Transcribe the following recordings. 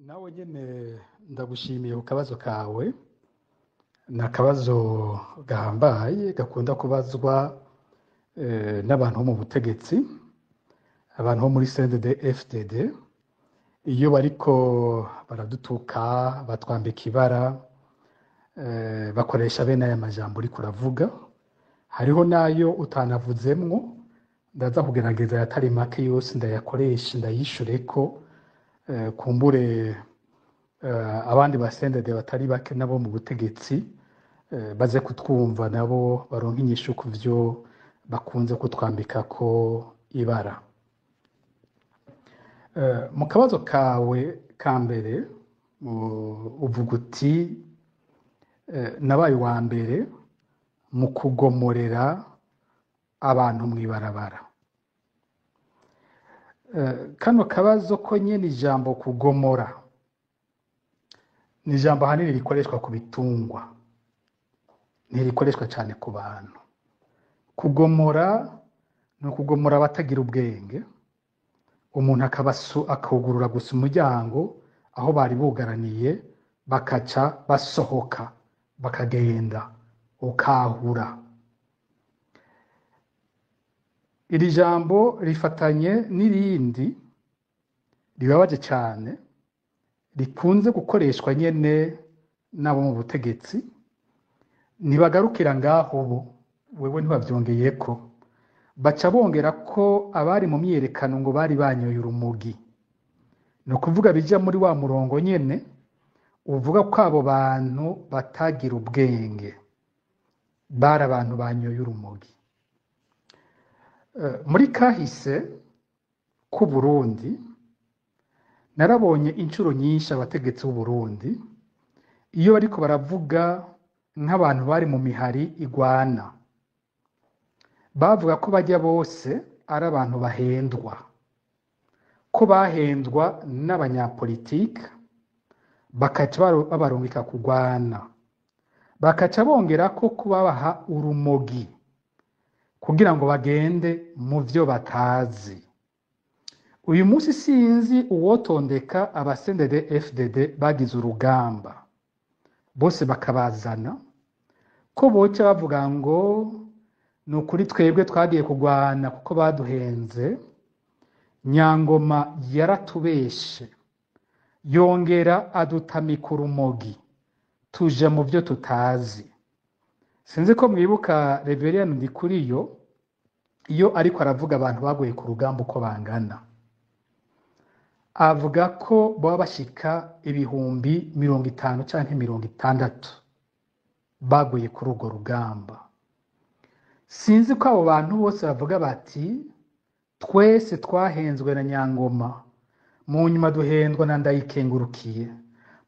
nawe nyene ndagushimiye ku kabazo kawe. Ni akabazo gahambaye gakunda kubazwa n'abantu bo mu butegetsi, abantu bo muri CNDD-FDD, iyo bariko baradutuka batwambika ibara, bakoresha bene aya majambo uriko uravuga. Hariho nayo utanavuzemwo, ndaza kugerageza ayatari make yose ndayakoreshe ndayishureko, kumbure abandi ba CNDD batari bake nabo mu butegetsi baze kutwumva nabo baronka inyishu ku vyo bakunze kutwambikako ibara. Mu kabazo kawe ka mbere uvuga uti nabaye uwa mbere mu kugomorera abantu mw'ibarabara. Kano kabazo ko nyene ijambo kugomora ni ijambo hanini rikoreshwa ku bitungwa, ntirikoreshwa cane ku bantu. Kugomora ni ukugomora abatagira ubwenge, umuntu akawugurura gusa umuryango aho bari bugaraniye, bakaca basohoka bakagenda, ukahura. Iri jambo rifatanye n'irindi ribabaje cane rikunze gukoreshwa nyene n'abo mu butegetsi, ntibagarukira ngaho bo, wewe ntibavyongeyeko, baca bongera ko abari mu myiyerekano ngo bari banyoye urumogi. Ni ukuvuga bija muri wa murongo nyene uvuga ko abo bantu batagira ubwenge, bari abantu banyoye urumogi. Muri kahise ku Burundi narabonye incuro nyinshi abategetsi b'u Burundi iyo bariko baravuga nk'abantu bari mu mihari igwana, bavuga ko bajya bose ari abantu bahendwa, ko bahendwa n'abanyapolitike bakaca babarungika kugwana, bakaca bongera ko kubabaha urumogi kugira ngo bagende mu vyo batazi. Uyu munsi sinzi uwotondeka aba CNDD-FDD bagize urugamba bose bakabazana, ko boca bavuga ngo ni ukuri twebwe twagiye kugwana kuko baduhenze, Nyangoma yaratubeshe yongera adutamika urumogi tuja mu vyo tutazi. Sinzi ko mwibuka Reverien Ndikuriyo iyo ariko aravuga abantu baguye ku rugamba uko bangana, avuga ko baba bashika 50,000 canke 60 baguye kuri urwo rugamba. Sinzi ko abo bantu bose bavuga bati twese twahenzwe na Nyangoma, mu nyuma duhendwa na Ndayikengurukiye,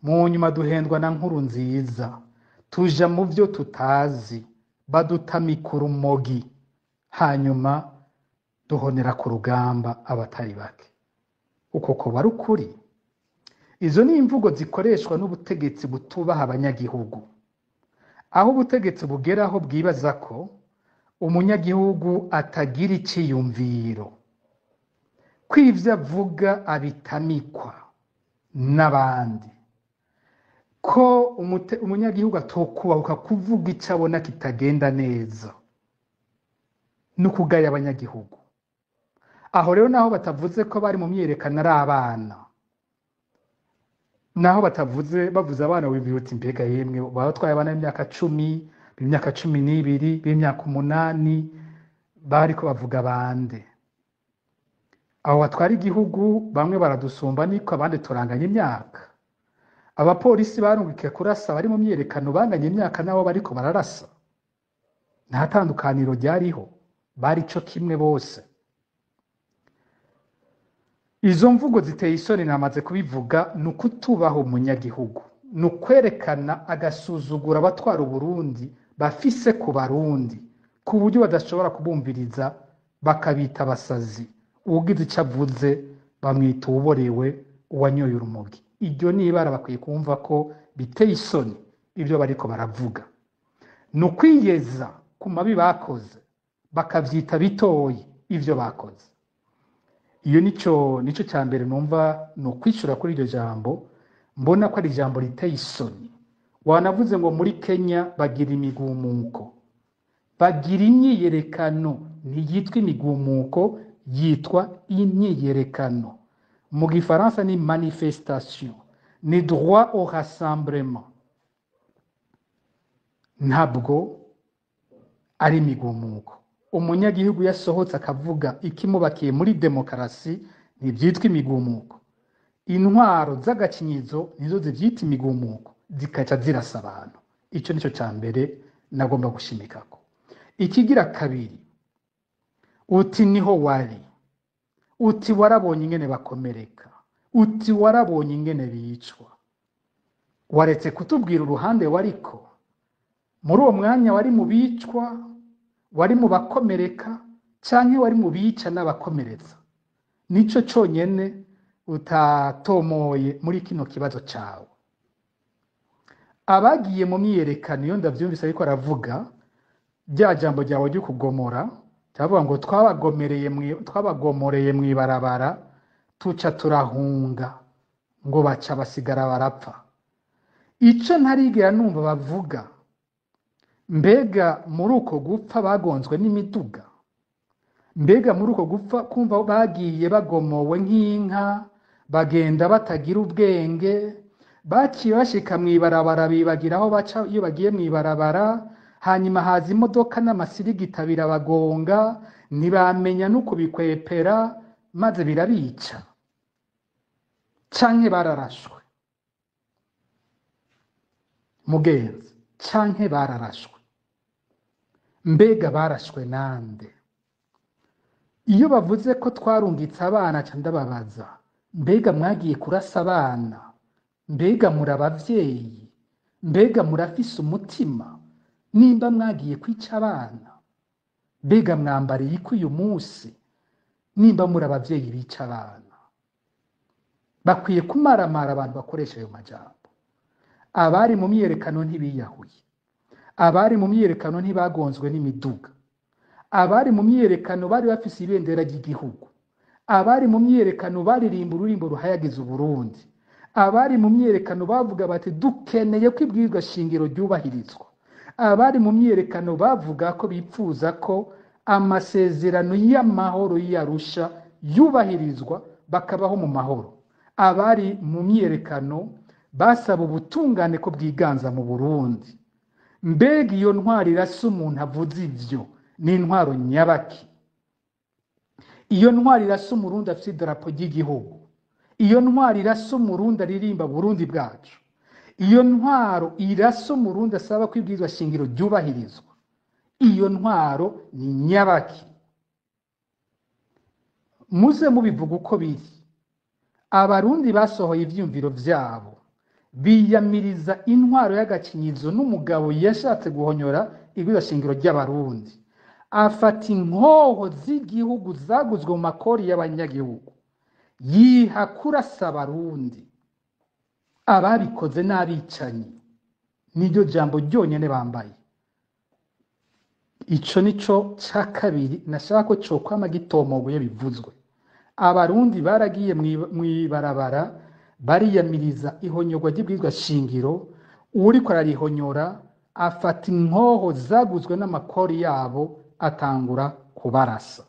mu nyuma duhendwa na Nkurunziza, tuja mu vyo tutazi, badutamika urumogi, hanyuma duhonera ku rugamba abatari bake. Uko koba ari ukuri? Izo ni imvugo zikoreshwa n'ubutegetsi butubaha abanyagihugu, aho ubutegetsi bugeraho bwibaza ko umunyagihugu atagira iciyumviro, ko ivyo avuga abitamikwa n'abandi, ko umunyagihugu atokubahuka kuvuga ico abona kitagenda neza, n'ukugaya abanyagihugu. Aho rero naho batavuze ko bari mu myiyerekano ari abana, naho batavuze bavuze abana w'ibihuti, mbega yemwe batwaye abana b'imyaka 10, b'imyaka 12, b'imyaka 8, bariko bavuga bande? Abo batwara igihugu bamwe baradusumba niko abandi turanganya imyaka. Abapolisi barungikiye kurasa bari mu myiyerekano banganya imyaka nabo bariko bararasa, nta tandukaniro ryariho, bari co kimwe bose. Izo mvugo ziteye isoni namaze kubivuga, ni ukutubaho umunyagihugu, ni ukwerekana agasuzugura abatwara Uburundi bafise ku Barundi, ku buryo badashobora kubumviriza bakabita abasazi, uwugize ico avuze bamwita uwuborewe, uwanyoye urumogi. Iryo ni ibara bakwiye kumva ko biteye isoni ivyo bariko baravuga. Ni ukwiyeza ku mabi bakoze bakavyita bitoyi ivyo bakoze. Iyo nico cyambere numva no kwishura kuri iryo jambo mbona ko ari ijambo riteye isoni. Wanavuze ngo muri Kenya bagira imigumuko, bagira imyiyerekano, ntiyitwa imigumuko, yitwa imyiyerekano. Mu gifaransa ni manifestation, ni droit au rassemblement, ntabwo ari imigumuko. Umunyagihugu yasohotse akavuga ikimubakiye muri demokarasi ntibyitwa imigumuko. Intwaro z'agakinyizo nizo zibyita imigumuko, zikaca zirasa abantu. Icyo nicyo cya mbere nagomba gushimikako. Ikigira kabiri, uti niho wari, uti warabonye ingene bakomereka, uti warabonye ingene bicwa. Waretse kutubwira uruhande wariko. Muri uwo mwanya wari mu bicwa, wari mu bakomereka, canke wari mu bica n'abakomeretsa? Nico cyonyene utatomoye muri kino kibazo cawe. Abagiye mu myiyerekano, iyo ndavyumvise ariko aravuga rya jambo ryawe ryo kugomora, cyavuga ngo twabagomoreye mw'ibarabara tuca turahunga, ngo baca basigara barapfa. Ico ntarigera numva bavuga, mbega muri uko gupfa bagonzwe n'imiduga? Mbega muri uko gupfa kumva bagiye bagomowe nk'inka, bagenda batagira ubwenge, baciye bashika mw'ibarabara bibagira aho baca iyo bagiye mw'ibarabara, hanyuma haza imodoka n'amasirigita birabagonga, ntibamenya nuko bikwepera, maze birabica? Canke bararashwe? Mugenzi, canke bararashwe? Mbega barashwe nande? Iyo bavuze ko twarungitse abana ca ndababaza, mbega mwagiye kurasa abana? Mbega muri abavyeyi? Mbega murafise umutima? Nimba mwagiye kwica abana, mbega mwambariye iki uyu munsi? Nimba muri abavyeyi bica abana, bakwiye kumaramara abantu bakoresha ayo majambo. Abari mu myiyerekano ntibiyahuye, abari mu myiyerekano ntibagonzwe n'imiduga, abari mu myiyerekano bari bafise ibendera ry'igihugu, abari mu myiyerekano baririmba ururimbo ruhayagiza Uburundi, abari mu myiyerekano bavuga bati dukeneye ko ibwirizwa shingiro ryubahirizwa, abari mu myiyerekano bavuga ko bipfuza ko amasezerano y'amahoro y'Arusha yubahirizwa bakabaho mu mahoro. Abari mu myiyerekano basaba ubutungane ko bwiganza mu Burundi. Mbega iyo ntwari irasa umuntu avuze ivyo ni intwaro nyabaki? Iyo ntwari irasa umurundi afite idarapo ry'igihugu, iyo ntwari irasa umurundi aririmba Burundi bwacu, iyo ntwaro irasa umurundi asaba ko ibwirizwa shingiro ryubahirizwa, iyo ntwaro ni nyabaki? Muze mubivuga uko biri. Abarundi basohoye ivyumviro vyabo, biyamiriza intwaro y'agakinyizo n'umugabo yashatse guhonyora ibwirizwa shingiro ry'abarundi. Afata inkoho z'igihugu zaguzwe mu makori y'abanyagihugu, yiha kurasa abarundi. Ababikoze n'abicanyi, niryo jambo ryonyene bambaye. Ico nico ca kabiri nashaka ko cokwama gitomogoye bivuzwe. Abarundi baragiye mw'ibarabara bariyamiriza ihonyorwa ry'ibwirizwa shingiro, uriko ararihonyora afata inkoho zaguzwe n'amakori yabo atangura kubarasa.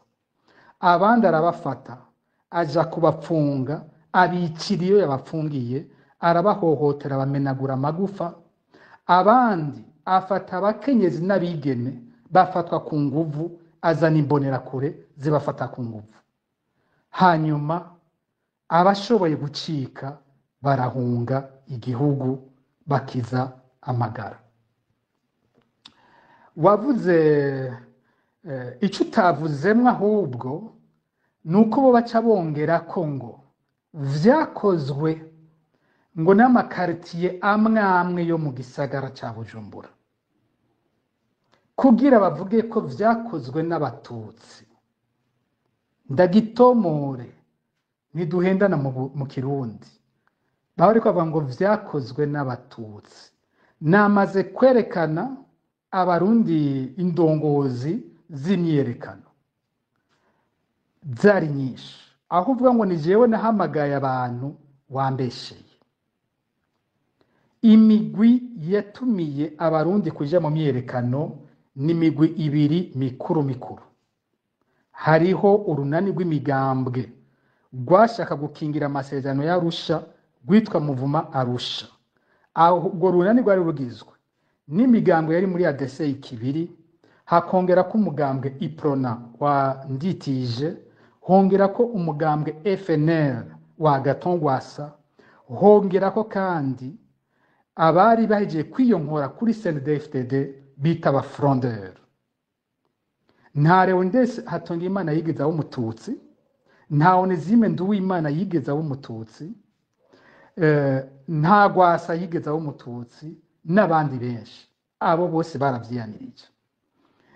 Abandi arabafata aja kubapfunga, abicira iyo yabafungiye, arabahohotera bamenagura amagufa. Abandi afata abakenyezi n'abigeme bafatwa ku nguvu, azana imbonerakure zibafata ku nguvu. Hanyuma abashoboye gucika barahunga igihugu bakiza amagara. Wavuze ico utavuzemwo ahubwo nuko bo baca bongera ko ngo vyakozwe ngo n'amakaritiye amwe yo mu gisagara ca Bujumbura, kugira bavuge ko vyakozwe n'abatutsi. Ndagitomore, ntiduhendana mu Kirundi. Bahori ko bavuga ngo vyakozwe n'abatutsi. Namaze kwerekana abarundi indongozi z'imyiyerekano zari nyinshi, aho uvuga ngo ni jewe nahamagaye abantu, wambesheye. imigwi yatumiye abarundi kuja mu myiyerekano ni imigwi ibiri mikuru mikuru. Hariho urunani rw'imigambwe rwashaka gukingira amasezerano y'Arusha rwitwa Muvuma Arusha. Aho urwo runani rwari rugizwe n'imigambwe yari muri ADC ikibiri, hakongera ko umugambwe Iprona wa Nditije, hongera ko umugambwe FNL wa Gatongwasa, hongera ko kandi abari bahejeje kwiyonkora kuri CNDD-FDD bita ba Frondeur. Nta Leonidas Hatungimana yigeze abo Umututsi, nta Onesime Nduwimana yigeze abo Umututsi, nta Gwasa yigeze abo Umututsi, n'abandi benshi. Abo bose baravyiyanirije.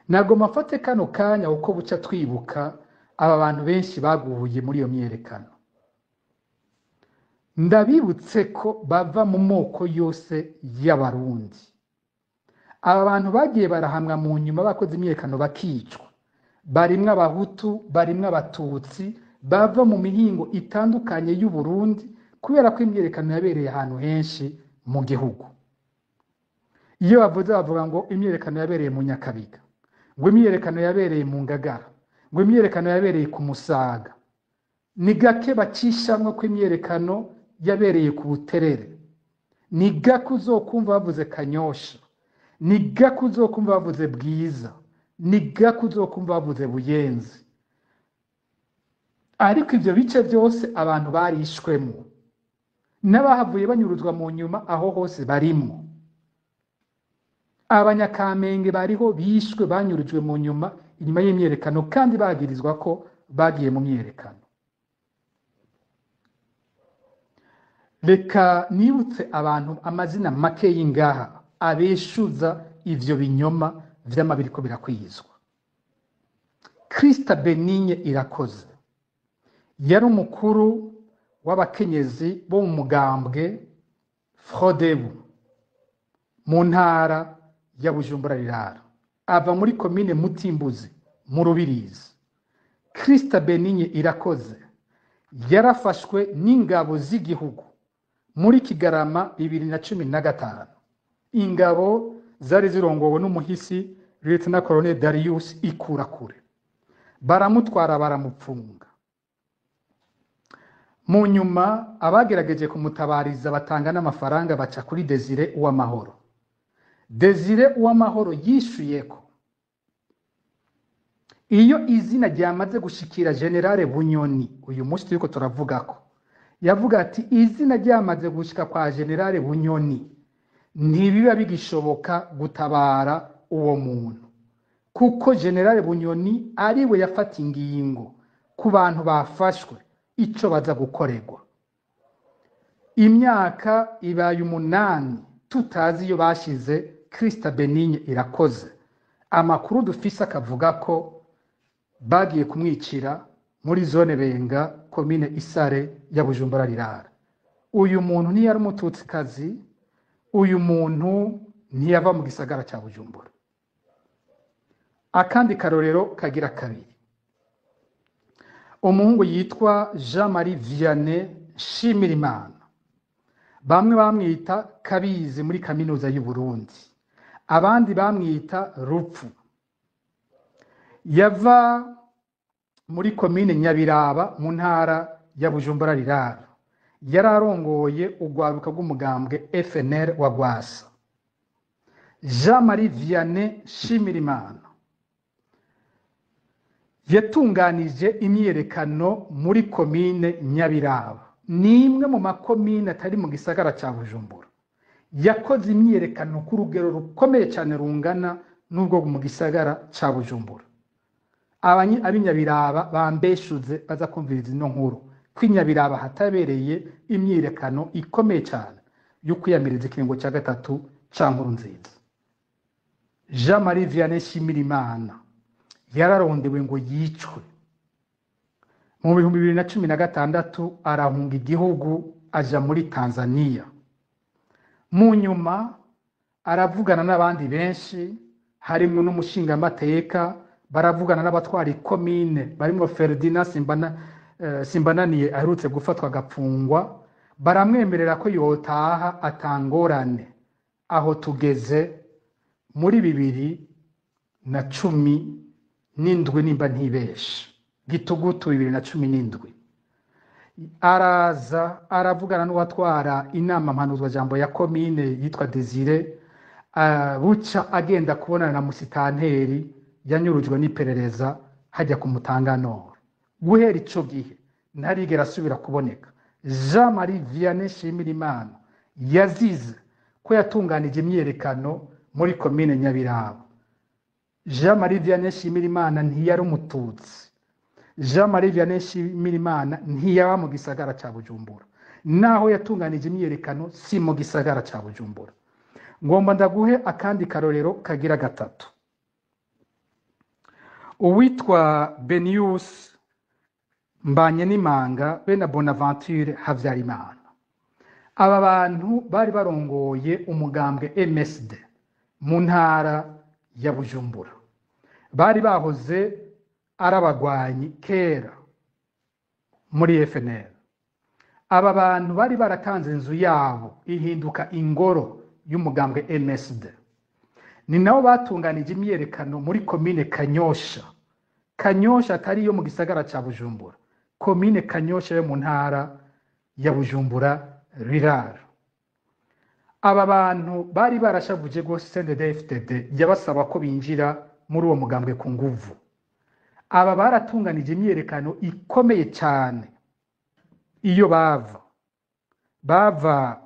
Ntabwo mafate kano kanya uko buca twibuka aba bantu benshi baguye muri iyo myerekano. Ndabibutse ko bava mu moko yose y'abarundi. Aba bantu bagiye barahamwa mu nyuma bakoze imyerekano bakicwa. Barimwe abahutu, barimwe abatutsi, bava mu mihingo itandukanye y'u Burundi kubera ko imyerekano yabereye ahantu henshi mu gihugu. Iyo bavuga ngo imyerekano yabereye mu Nyakabiga, ngo imyerekano yabereye mu Ngagara, ngo imyerekano yabereye ku Musaga, ni gake bacishamwe ko imyerekano yabereye ku Buterere, ni gake uzokumva bavuze Kanyosha, ni gake uzokumva bavuze Bwiza, ni gake uzokumva bavuze Buyenzi. Ariko ivyo bice byose abantu barishwemo, n'abahavuye banyuruzwa mu nyuma aho hose barimo. Abanyakamenge bariho bishwe banyurujwe mu nyuma inyuma y'imyerekano kandi bagirizwa ko bagiye mu myerekano. Reka nibutse abantu amazina make y'ingaha abeshuza ivyo binyoma vy'amabiri ko birakwizwa. Krista Benigne Irakoze yari umukuru w'abakenyezi bo mu mugambwe Frodebu mu ntara ya Bujumbura Rirara, ava muri komine Mutimbuzi mu Rubirizi. Krista Benigne Irakoze yarafashwe n'ingabo z'igihugu muri Kigarama 2015. Ingabo zari zirongowe n'umuhisi Lieutenant Colonel Darius Ikurakure. Baramutwara baramupfunga. Mu nyuma abagerageje kumutabariza batanga n'amafaranga baca kuri Desire Uwamahoro. Desire Uwamahoro yishuye ko iyo izina ryamaze gushikira General Bunyoni, uyu munsi turiko turavuga ko, yavuga ati izina ryamaze gushika kwa General Bunyoni ntibiba bigishoboka gutabara uwo muntu, kuko General Bunyoni ariwe yafata ingingo ku bantu bafashwe ico baza gukorerwa. Imyaka ibaye 8 tutazi iyo bashize Krista Benigne Irakoze. Amakuru dufise akavuga ko bagiye kumwicira muri zone Benga, komine Isare ya Bujumbura Rirara. Uyu muntu ntiyari umututsikazi, uyu muntu ntiyava mu gisagara cya Bujumbura. Akandi karorero kagira kabiri. Umuhungu yitwa Jean-Marie Vianney Nshimirimana, bamwe bamwita Kabizi muri kaminuza y'u Burundi, abandi bamwita Rupfu. Yava muri komine Nyabiraba mu ntara ya Bujumbura Rirara. Yararongoye urwaruka rw'umugambwe FNL wa Gwasa. Jean-Marie Vianney Nshimirimana yatunganije imyerekano muri komine Nyabiraba, nimwe mu makomine atari mu gisagara cya Bujumbura. Yakoze imyerekano ku rugero rukomeye cyane rungana n'ubwo mu gisagara cya Bujumbura. Abinyabiraba bambeshuze baza kumviriza ino nkuru ko Nyabiraba hatabereye imyerekano ikomeye cyane yo kwiyamiriza ikiringo cya gatatu cya Nkurunziza. Jean-Marie Vianney Nshimirimana yararondewe ngo yicwe. Mu 2016 arahunga igihugu aja muri Tanzania. Mu nyuma aravugana n'abandi benshi, harimo n'umushinga amateka, baravugana n'abatwara ikomine barimo Ferdinand Simbananiye aherutse gufatwa agapfungwa, baramwemerera ko yotaha atangorane. Aho tugeze muri 2017 nimba ntibeshe, gitugutu 2017. Araza aravugana n'uwatwara inama mpanuzwa jambo ya komine yitwa Desire, buca agenda kubonana na musitanteri yanyurujwe n'iperereza hajya ku Mutanganoro. Guhera ico gihe ntarigera asubira kuboneka. Jean Marie Vianney Nshimirimana yazize ko yatunganije imyerekano muri komine Nyabiraba. Jean Marie Vianney Nshimirimana ntiyari umututsi. Jean Marie Vianney Nshimirimana ntiyaba mu gisagara ca Bujumbura, naho yatunganije imyerekano si mu gisagara ca Bujumbura. Ngomba ndaguhe akandi karorero kagira gatatu. Uwitwa Benius Mbanyenimanga be na Bonaventure Havyarimana, aba bantu bari barongoye umugambwe MSD mu ntara ya Bujumbura, bari bahoze arabagwanyi kera muri FNL. Aba bantu bari baratanze inzu yabo ihinduka ingoro y'umugambwe MSD. Ni nabo batunganije imyerekano muri komine Kanyosha. Kanyosha atari yo mu gisagara ca Bujumbura, komine Kanyosha yo mu ntara ya Bujumbura rirara. Aba bantu bari barashavuje gose CNDD-FDD yabasaba ko binjira muri uwo mugambwe ku nguvu. Aba baratunganije imyerekano ikomeye cyane. Iyo bava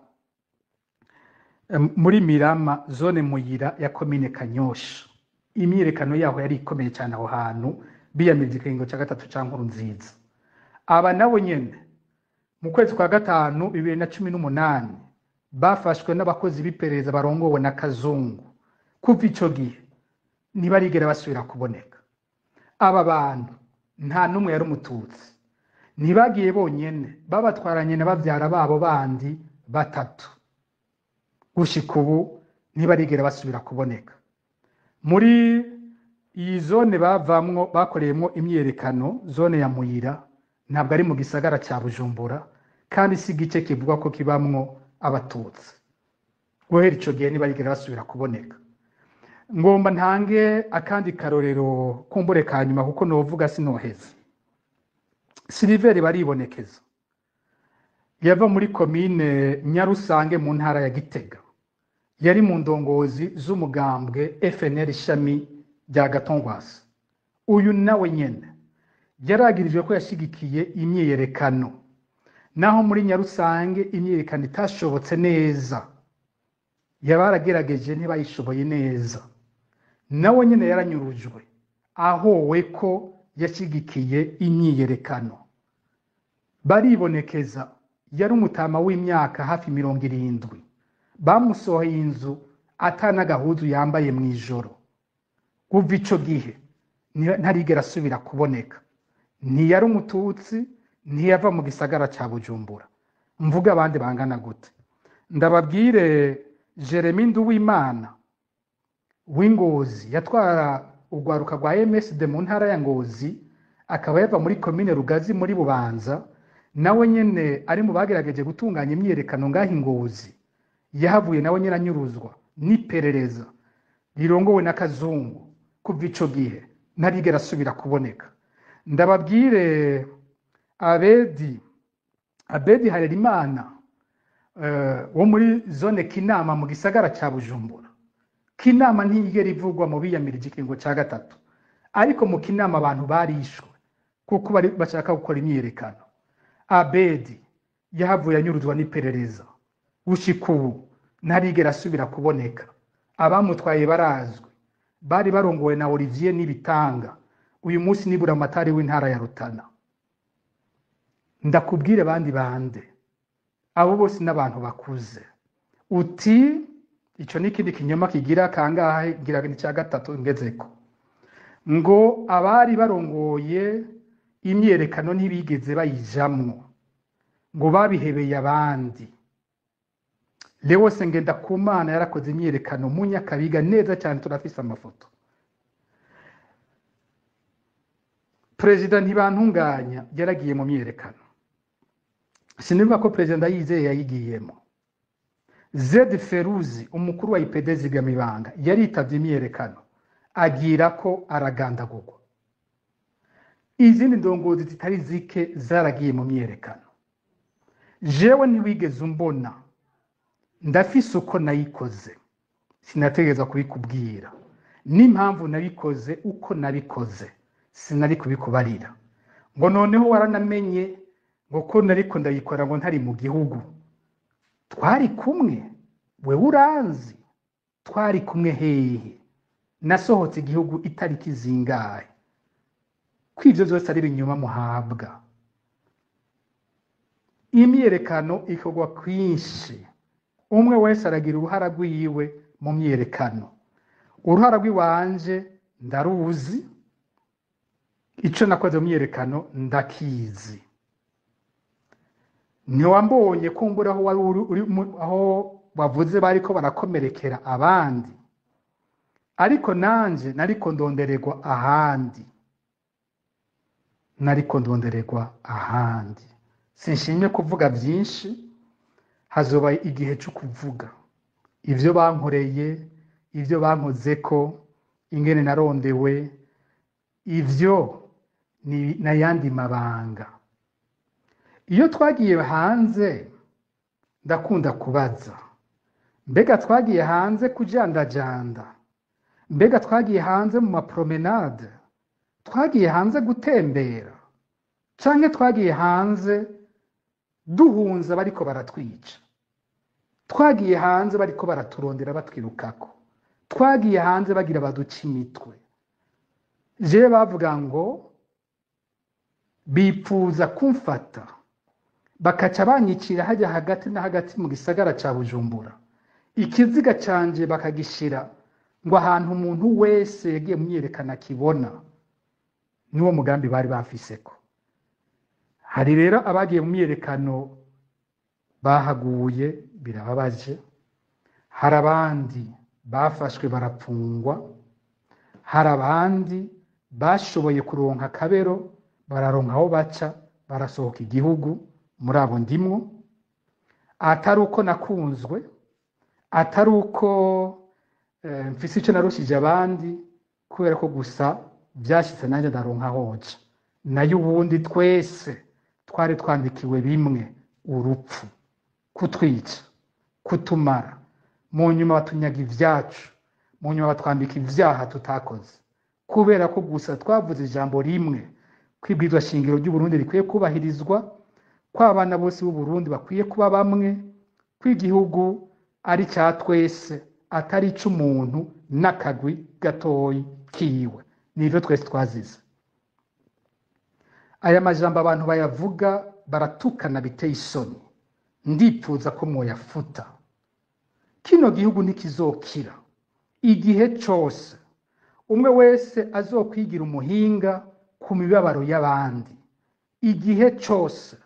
muri Mirama zone Muyira ya komine Kanyosha. Imyerekano yaho yari ikomeye cyane aho hantu biyamirije ikiringo cya gatatu ca Nkurunziza. Aba nabo nyene mu kwezi kwa gatanu 2018 bafashwe n'abakozi b'iperereza barongowe na Kazungu. Kuva ico gihe ntibarigera basubira kuboneka. Aba bantu nta numwe yari umututsi. Ntibagiye bonyene, babatwaranye na bavyara babo bandi batatu. Gushika ubu ntibarigera basubira kuboneka. Muri iyi zone bavamwo bakoreyemo imyerekano, zone ya Muyira, ntabwo ari mu gisagara cya Bujumbura, kandi si gice kivuga ko kibamwo abatutsi. Guhera ico gihe ntibarigera basubira kuboneka. Ngomba ntange akandi karorero kumbure kanyuma kuko novuga sinoheza. Siliveri baribonekeza, yava muri komine Nyarusange mu ntara ya Gitega. Yari mu ndongozi z'umugambwe FNL ishami rya Gatongwasi. Uyu nawe nyene yaragirijwe ko yashigikiye imyerekano, naho muri Nyarusange imyerekano itashobotse neza, yabaragerageje ntibayishoboye neza. Nawe nyene yaranyurujwe ahowe ko yashigikiye imyiyerekano. Baribonekeza, yari umutama w'imyaka hafi 70. Bamusohoye inzu atana gahuzu yambaye mu ijoro. Kuva ico gihe ntarigera asubira kuboneka. Ntiyari umututsi, ntiyava mu gisagara ca Bujumbura. Mvuga abandi bangana gute? Ndababwire Jeremy Nduwimana w'Ingozi yatwara urwaruka rwa MSD mu ntara ya Ngozi, akaba yava muri komine Rugazi muri Bubanza. Nawe nyene ari mu bagerageje gutunganya imyerekano ngaho Ngozi. Yahavuye nawe nyene anyuruzwa n'iperereza rirongowe na Kazungu. Kuva ico gihe ntarigera asubira kuboneka. Ndababwire Abedi Harerimana wo muri zone Kinama mu gisagara ca Bujumbura. Kinama ntiyigera ivugwa mu biyamirije ikiringo ca gatatu, ariko mu Kinama abantu barishwe kuko bari bashaka gukora imyerekano. Abedi yahavuye anyuruzwa n'iperereza. Gushika ubu ntarigera asubira kuboneka. Abamutwaye barazwe, bari barongowe na Olivier Nibitanga, uyu munsi nibura amatari w'intara ya Rutana. Ndakubwire bandi bande, abo bose n'abantu bakuze. Uti ico nikindi kinyoma kigira kangahe, gira ni cya gatatu ngezeko, ngo abari barongoye imyerekano ntibigeze bayijamwo, ngo babihebeye abandi. Leo Ngendakumana yarakoze imyerekano mu Nyakabiga neza cyane, turafise amafoto. President Ntibantunganya yaragiye mu myerekano. sinibuka ko perezida Ndayizeye yayigiyemo. Zed Feruzi umukuru wa IPD Zigamibanga yaritavye imyerekano agira ko aragandagurwa. Izindi ndongozi zitari zike zaragiye mu myerekano. Jewe ntiwigeze umbona, ndafise uko nayikoze, sinategeza kubikubwira n'impamvu nabikoze uko nabikoze, sinari kubikubarira ngo noneho waranamenye ngo ko nariko ndayikora ngo ntari mu gihugu. Twari kumwe, wewe uranzi, twari kumwe hehe? Nasohotse igihugu itariki zingahe? Kw'ivyo vyose ari ibinyoma muhabwa. Imyerekano ikorwa kwinshi, umwe wese aragira uruhara rwiwe mu myerekano. Uruhara rwiwanje ndaruzi, ico nakoze mu myerekano ndakizi. Ntiwambonye kumbura aho wari uri aho bavuze bariko barakomerekera abandi, ariko nanje nariko ndondererwa ahandi, nariko ndondererwa ahandi. Sinshimye kuvuga byinshi, hazoba igihe cyo kuvuga ivyo bankoreye, ivyo bankozeko, ingene narondewe, ivyo ni nayandi mabanga. Iyo twagiye hanze ndakunda kubaza, mbega twagiye hanze kujandajanda, mbega twagiye hanze mu mapromenade, twagiye hanze gutembera, canke twagiye hanze duhunza bariko baratwica, twagiye hanze bariko baraturondera batwirukako, twagiye hanze bagira baduca imitwe. Je bavuga ngo bipfuza kumfata bakaca banyicira hajya hagati na hagati mu gisagara ca Bujumbura, ikiziga canje bakagishira ngo ahantu umuntu wese yagiye myerekana kibona. Niwo mugambi bari bafiseko. Hari rero abagiye mu myerekano bahaguye, birababaje. Hari abandi bafashwe barapfungwa, hari abandi bashoboye kuronka akabero bararonka aho baca barasohoka igihugu. Muri abo ndimwo, atari uko nakunzwe, atari uko mfise ico narushije abandi, kubera ko gusa vyashitse nanje ndaronka hoja. Nayo ubundi twese twari twandikiwe bimwe, urupfu, kutwica, kutumara, mu nyuma batunyaga ivyacu, mu nyuma batwambika ivyaha tutakoze, kubera ko gusa twavuze ijambo rimwe, kwibwirizwa shingiro ry'u Burundi rikwiye kubahirizwa, ko abana bose b'u Burundi bakwiye kuba bamwe, ko igihugu ari cya twese atari c'umuntu n'akagwi gatoyi kiwe. Nivyo twese twazize. Aya majambo abantu bayavuga baratukana biteye isoni, ndipfuza ko mwoyafuta. Kino gihugu ntikizokira igihe cose umwe wese azokwigira umuhinga ku mibabaro y'abandi. Igihe cose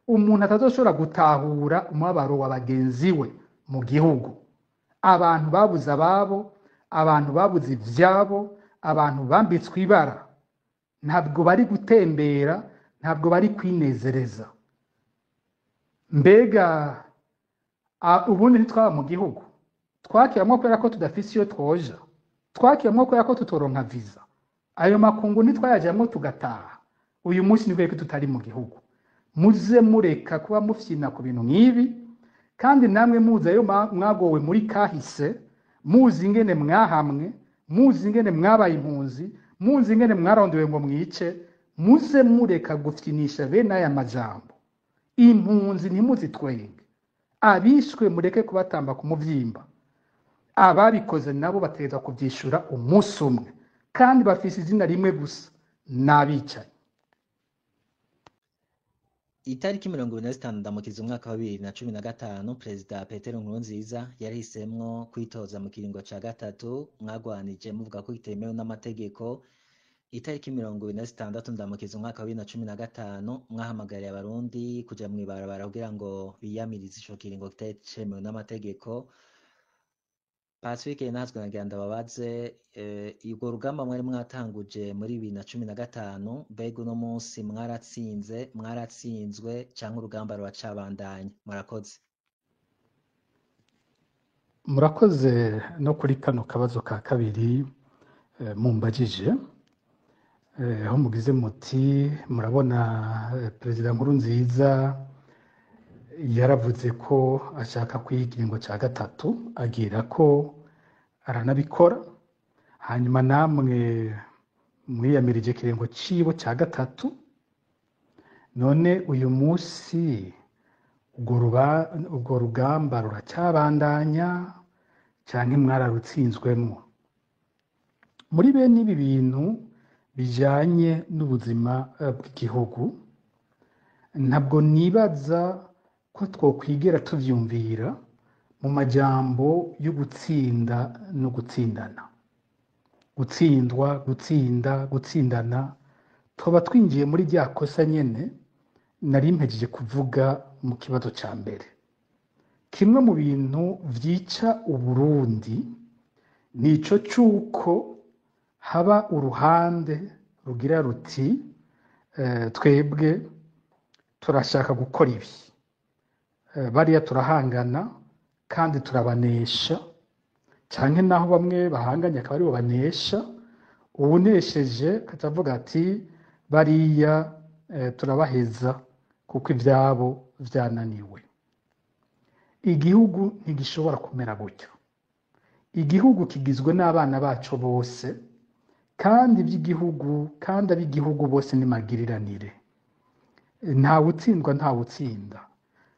umuntu atazoshobora gutahura umubabaro wa bagenzi we mu gihugu. Abantu babuze ababo, abantu babuze ivyabo, abantu bambitswe ibara, ntabwo bari gutembera, ntabwo bari kwinezereza. Mbega ubundi ntitwaba mu gihugu, twakiramwo kubera ko tudafise iyo twoja, twakiramwo kubera ko tutoronka visa, ayo makungu ntitwayajamwo tugataha. Uyu munsi ni ko tutari mu gihugu. Muze mureka kuba mufyina ku bintu nk'ibi, kandi namwe muzi ayo mwagowe muri kahise, muzi ingene mwahamwe, muzi ingene mwabaye impunzi, muzi ingene mwarondewe ngo mwice. Muze mureka gufyinisha bene aya majambo. Impunzi ntimuzitwenge, abishwe mureke kubatamba ku muvyimba. Ababikoze nabo bategeza kuvyishura umunsi umwe, kandi bafise izina rimwe gusa, n'abicanyi. Itariki 25 ndamukiza umwaka wa 2015 Perezida Petero Nkurunziza yarihisemwo kwitoza mu kiringo ca gatatu mwagwanije muvuga ko kitemewe n'amategeko. Itariki 26 ndamukiza umwaka wa 2015 mwahamagariye abarundi kuja mw'ibarabara kugira ngo biyamirize ico kiringo kitemewe n'amategeko. Pacifique natwe nagira ndababaze urwo rugamba mwari mwatanguje muri 2015 mbega uno munsi mwaratsinzwe canke urugamba ruracabandanya? Murakoze. murakoze no kuri kano kabazo ka kabiri mumbajije aho mugize muti murabona perezida Nkurunziza yaravuze ko ashaka kwigiringo ca gatatu agira ko aranabikora hanyuma namwe mwiyamirije kiringo cibo ca gatatu none uyu musi ubwo rugamba ruracyabandanya canke mwararutsinzwemwo muri bene ibi bintu bijanye n'ubuzima bw'igihugu ntabwo nibaza ko twokwigera tuvyumvira mu majambo yo gutsinda no gutsindana gutsindana tuba twinjiye muri rya kosa nyene nari mpejeje kuvuga mu kibazo ca mbere kimwe mu bintu vyica Uburundi nico cuko haba uruhande rugira ruti twebwe turashaka gukora ibi bariya turahangana kandi turabanesha canke naho bamwe bahanganye akaba aribo banesha uwunesheje akavuga ati bariya turabaheza kuko ivyabo vyananiwe. Igihugu ntigishobora kumera gutyo. Igihugu kigizwe n'abana bacu bose kandi ab'igihugu bose ni magiriranire. Ntawe utsindwa ntawe utsinda.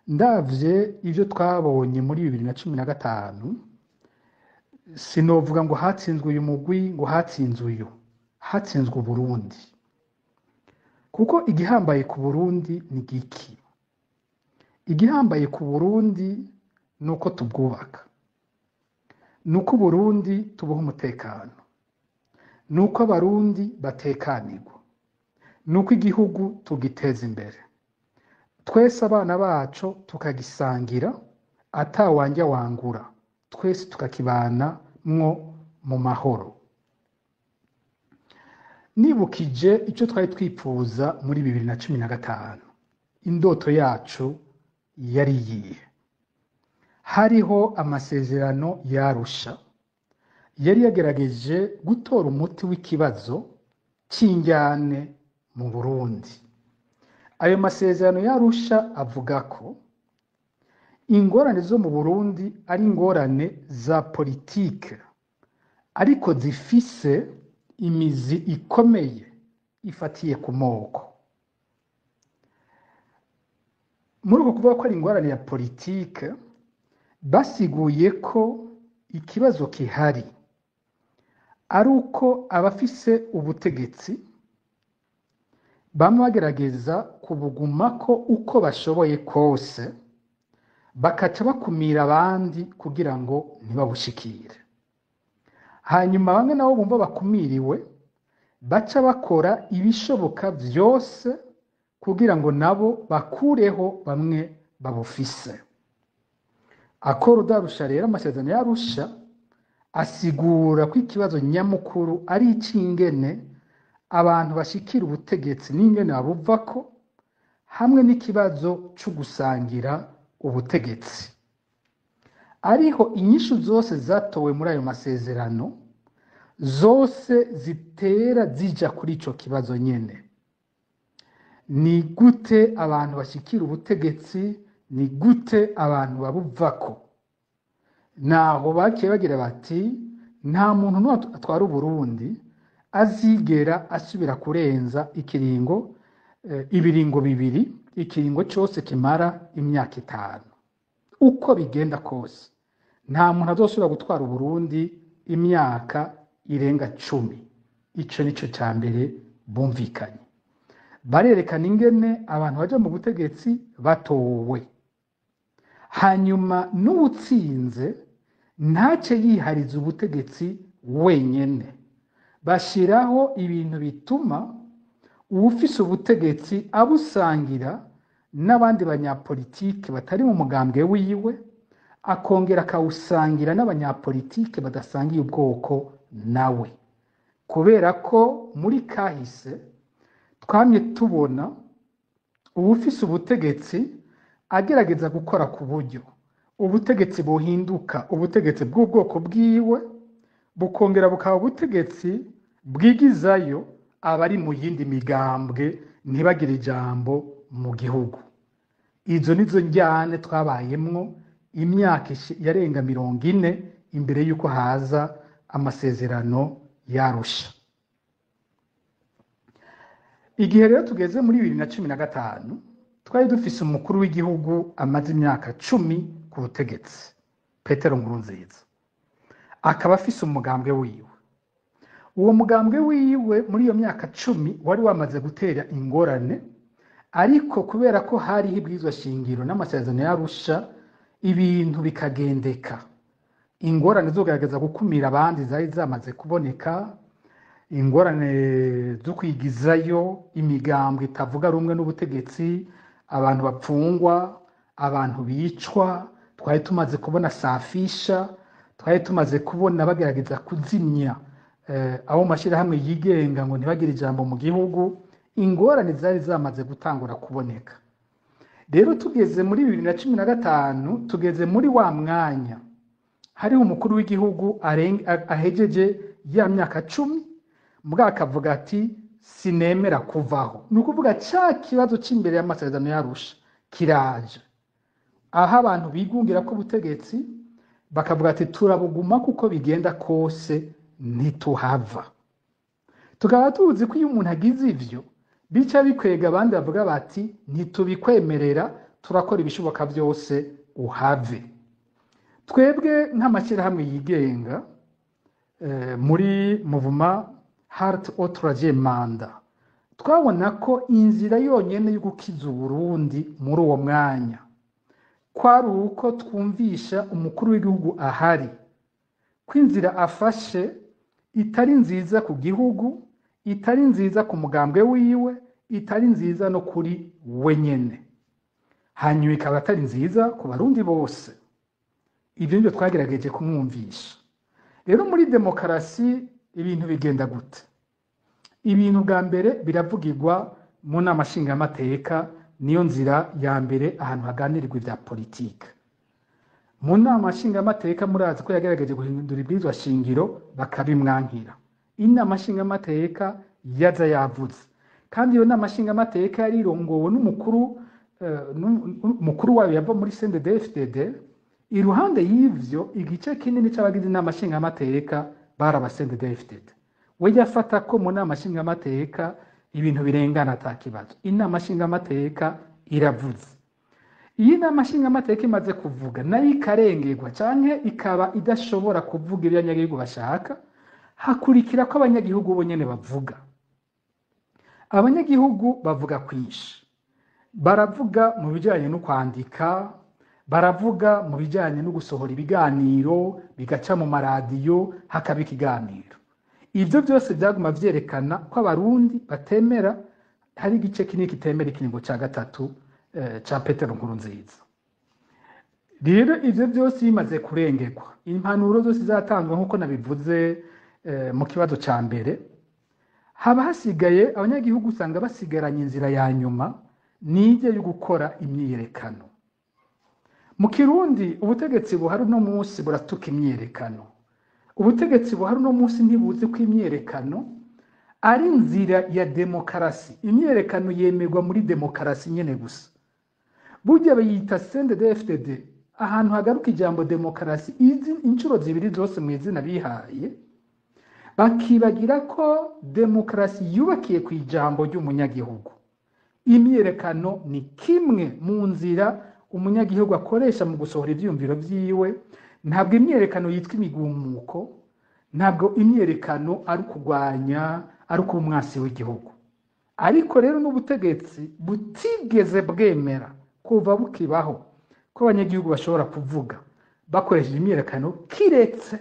Ndavye ivyo twabonye muri 2015 sinovuga ngo hatsinzwe uyu mugwi ngo hatsinzwe uyu, hatsinzwe Burundi. Kuko igihambaye ku Burundi ni giki? Igihambaye ku Burundi nuko tubwubaka, nuko Burundi tubuha umutekano, nuko abarundi batekanirwa, nuko igihugu tugiteza imbere, twese abana bacu tukagisangira atawanja wangura, twese tukakibana mwo mu mahoro. Nibukije icyo twari twipfuza muri 2015, indoto yacu yari iyihe? Hariho amasezerano yarusha yari yagerageje gutora umuti w'ikibazo cy'injyane mu Burundi. Ayo masezerano yarusha avuga ko ingorane zo mu Burundi ari ingorane za politike ariko zifise imizi ikomeye ifatiye ku moko. Muri uko kuvuga ko ari ingorane ya politike, basiguye ko ikibazo kihari ari uko abafise ubutegetsi bamwe bagerageza kubugumako uko bashoboye kose, bakaca bakumira abandi kugira ngo ntibabushikire. Hanyuma bamwe nabo bumva bakumiriwe baca bakora ibishoboka vyose kugira ngo nabo bakureho bamwe babufise. Akora udarusha rero amasezerano yarusha asigura ko ikibazo nyamukuru ari icingene abantu bashikira ubutegetsi n'ingene babuvako, hamwe n'ikibazo cyo gusangira ubutegetsi. Ariho inyishu zose zatowe muri ayo masezerano zose zitera zija kuri ico kibazo nyene. Ni gute abantu bashikira ubutegetsi, ni gute abantu babuvako? Naho bakiye bagira bati nta muntu n'umwe atwara Uburundi azigera asubira kurenza ibiringo bibiri, ikiringo cyose kimara imyaka 5. Uko bigenda kose nta muntu azosubira gutwara Uburundi imyaka irenga 10. Ico nico ca mbere bumvikanye. Barerekana ingene abantu baje mu butegetsi batowe. Hanyuma n'ubutsinze ntace yihariza ubutegetsi wenyene. Bashiraho ibintu bituma uwufise ubutegetsi abusangira n'abandi banyapolitike batari mu mugambwe wiwe, akongera akawusangira n'abanyapolitike badasangiye ubwoko nawe, kubera ko muri kahise twamye tubona uwufise ubutegetsi agerageza gukora ku buryo ubutegetsi buhinduka ubutegetsi bw'ubwoko bwiwe, bukongera bukaba ubutegetsi bwigizayo abari mu yindi migambwe ntibagire ijambo mu gihugu. Izo nizo njyane twabayemwo imyaka yarenga 40 imbere yuko haza amasezerano y'Arusha. Igihe rero tugeze muri 2015 twari dufise umukuru w'igihugu amaze imyaka 10 ku butegetsi, Petero Nkurunziza, akaba afise umugambwe wiwe. Uwo mugambwe wiwe muri iyo myaka 10 wari wamaze gutera ingorane, ariko kubera ko hari ibwirizwa shingiro n'amasezerano y'Arusha ibintu bikagendeka, ingorane zo kugerageza gukumira abandi zari zamaze kuboneka, ingorane zo kwigizayo imigambwe itavuga rumwe n'ubutegetsi, abantu bapfungwa, abantu bicwa, twari tumaze kubona safisha, twari tumaze kubona bagerageza kuzimya abo mashirahamwe yigenga ngo ntibagire ijambo mu gihugu. Ingorane zari zamaze gutangura kuboneka. Rero tugeze muri 2015 tugeze muri wa mwanya hari umukuru w'igihugu ahejeje ya myaka 10 mbwa akavuga ati sinemera kuvaho. Nukuvuga ca kibazo c'imbere y'amasezerano y'Arusha kiraje, aho abantu bigungira ko ubutegetsi bakavuga ati turabuguma kuko bigenda kose ntituhava. Tukaba tuzi ko iyo umuntu agize ivyo bica bikwega abandi bavuga bati ntitubikwemerera, turakora ibishoboka byose uhave. Twebwe nk'amashyirahamwe yigenga muri Mouvement Heart au Troisième Mandat twabona ko inzira yonyene yo gukiza Burundi muri uwo mwanya kwari uko twumvisha umukuru w'igihugu ahari ko inzira afashe itari nziza ku gihugu, itari nziza ku mugambwe wiwe, itari nziza no kuri wenyene, hanyuma ikaba atari nziza ku barundi bose. Ibyo nibyo twagerageje kumwumvisha. Rero muri demokarasi ibintu bigenda gute? Ibintu bwa mbere biravugirwa mu nama nshingamateka, niyo nzira ya mbere ahantu haganirirwa ibya politike. Mu nama nshingamateka murazi ko yagerageje guhindura ibwirizwa shingiro bakabimwankira. Inama nshingamateka yaza yavuze, kandi iyo nama nshingamateka yari irongowe n'umukuru wayo yava muri CNDD-FDD. Iruhande y'ivyo igice kinini c'abagize inama nshingamateka baraba CNDD-FDD. We yafata ko mu nama nshingamateka ibintu birengana atakibazo. Inama nshingamateka iravuze. Iyi nama nshingamateka imaze kuvuga nayo ikarengerwa canke ikaba idashobora kuvuga ibyo abanyagihugu bashaka, hakurikira ko abanyagihugu bonyene bavuga. Abanyagihugu bavuga kwinshi, baravuga mu bijanye no kwandika, baravuga mu bijanye no gusohora ibiganiro bigaca mu maradiyo hakaba ikiganiro. Ivyo byose byaguma vyerekana ko abarundi batemera, hari igice kinini kitemera ikiringo ca gatatu ca Petero Nkurunziza. Rero ivyo byose bimaze kurengerwa, impanuro zose zatangwa nkuko nabivuze mu kibazo ca mbere, haba hasigaye abanyagihugu usanga basigaranye inzira ya nyuma nije yo gukora imyiyerekano. Mu Kirundi ubutegetsi buhari uno munsi buratuka imyiyerekano. Ubutegetsi buhari uno munsi ntibuzi ko imyiyerekano ari inzira ya demokarasi. Imyiyerekano yemerwa muri demokarasi nyene gusa. Burya bayita CNDD-FDD ahantu hagaruka ijambo demokarasi incuro zibiri zose mu izina bihaye, bakibagira ko demokarasi yubakiye ku ijambo ry'umunyagihugu. Imyiyerekano ni kimwe mu nzira umunyagihugu akoresha mu gusohora ivyumviro vyiwe. Ntabwo imyiyerekano yitwa imigumuko, ntabwo imyiyerekano ari kurwanya, ari kuba umwasi w'igihugu. Ariko rero n'ubutegetsi butigeze bwemera kuva bukibaho ko abanyagihugu bashobora kuvuga bakoresheje imyiyerekano, kiretse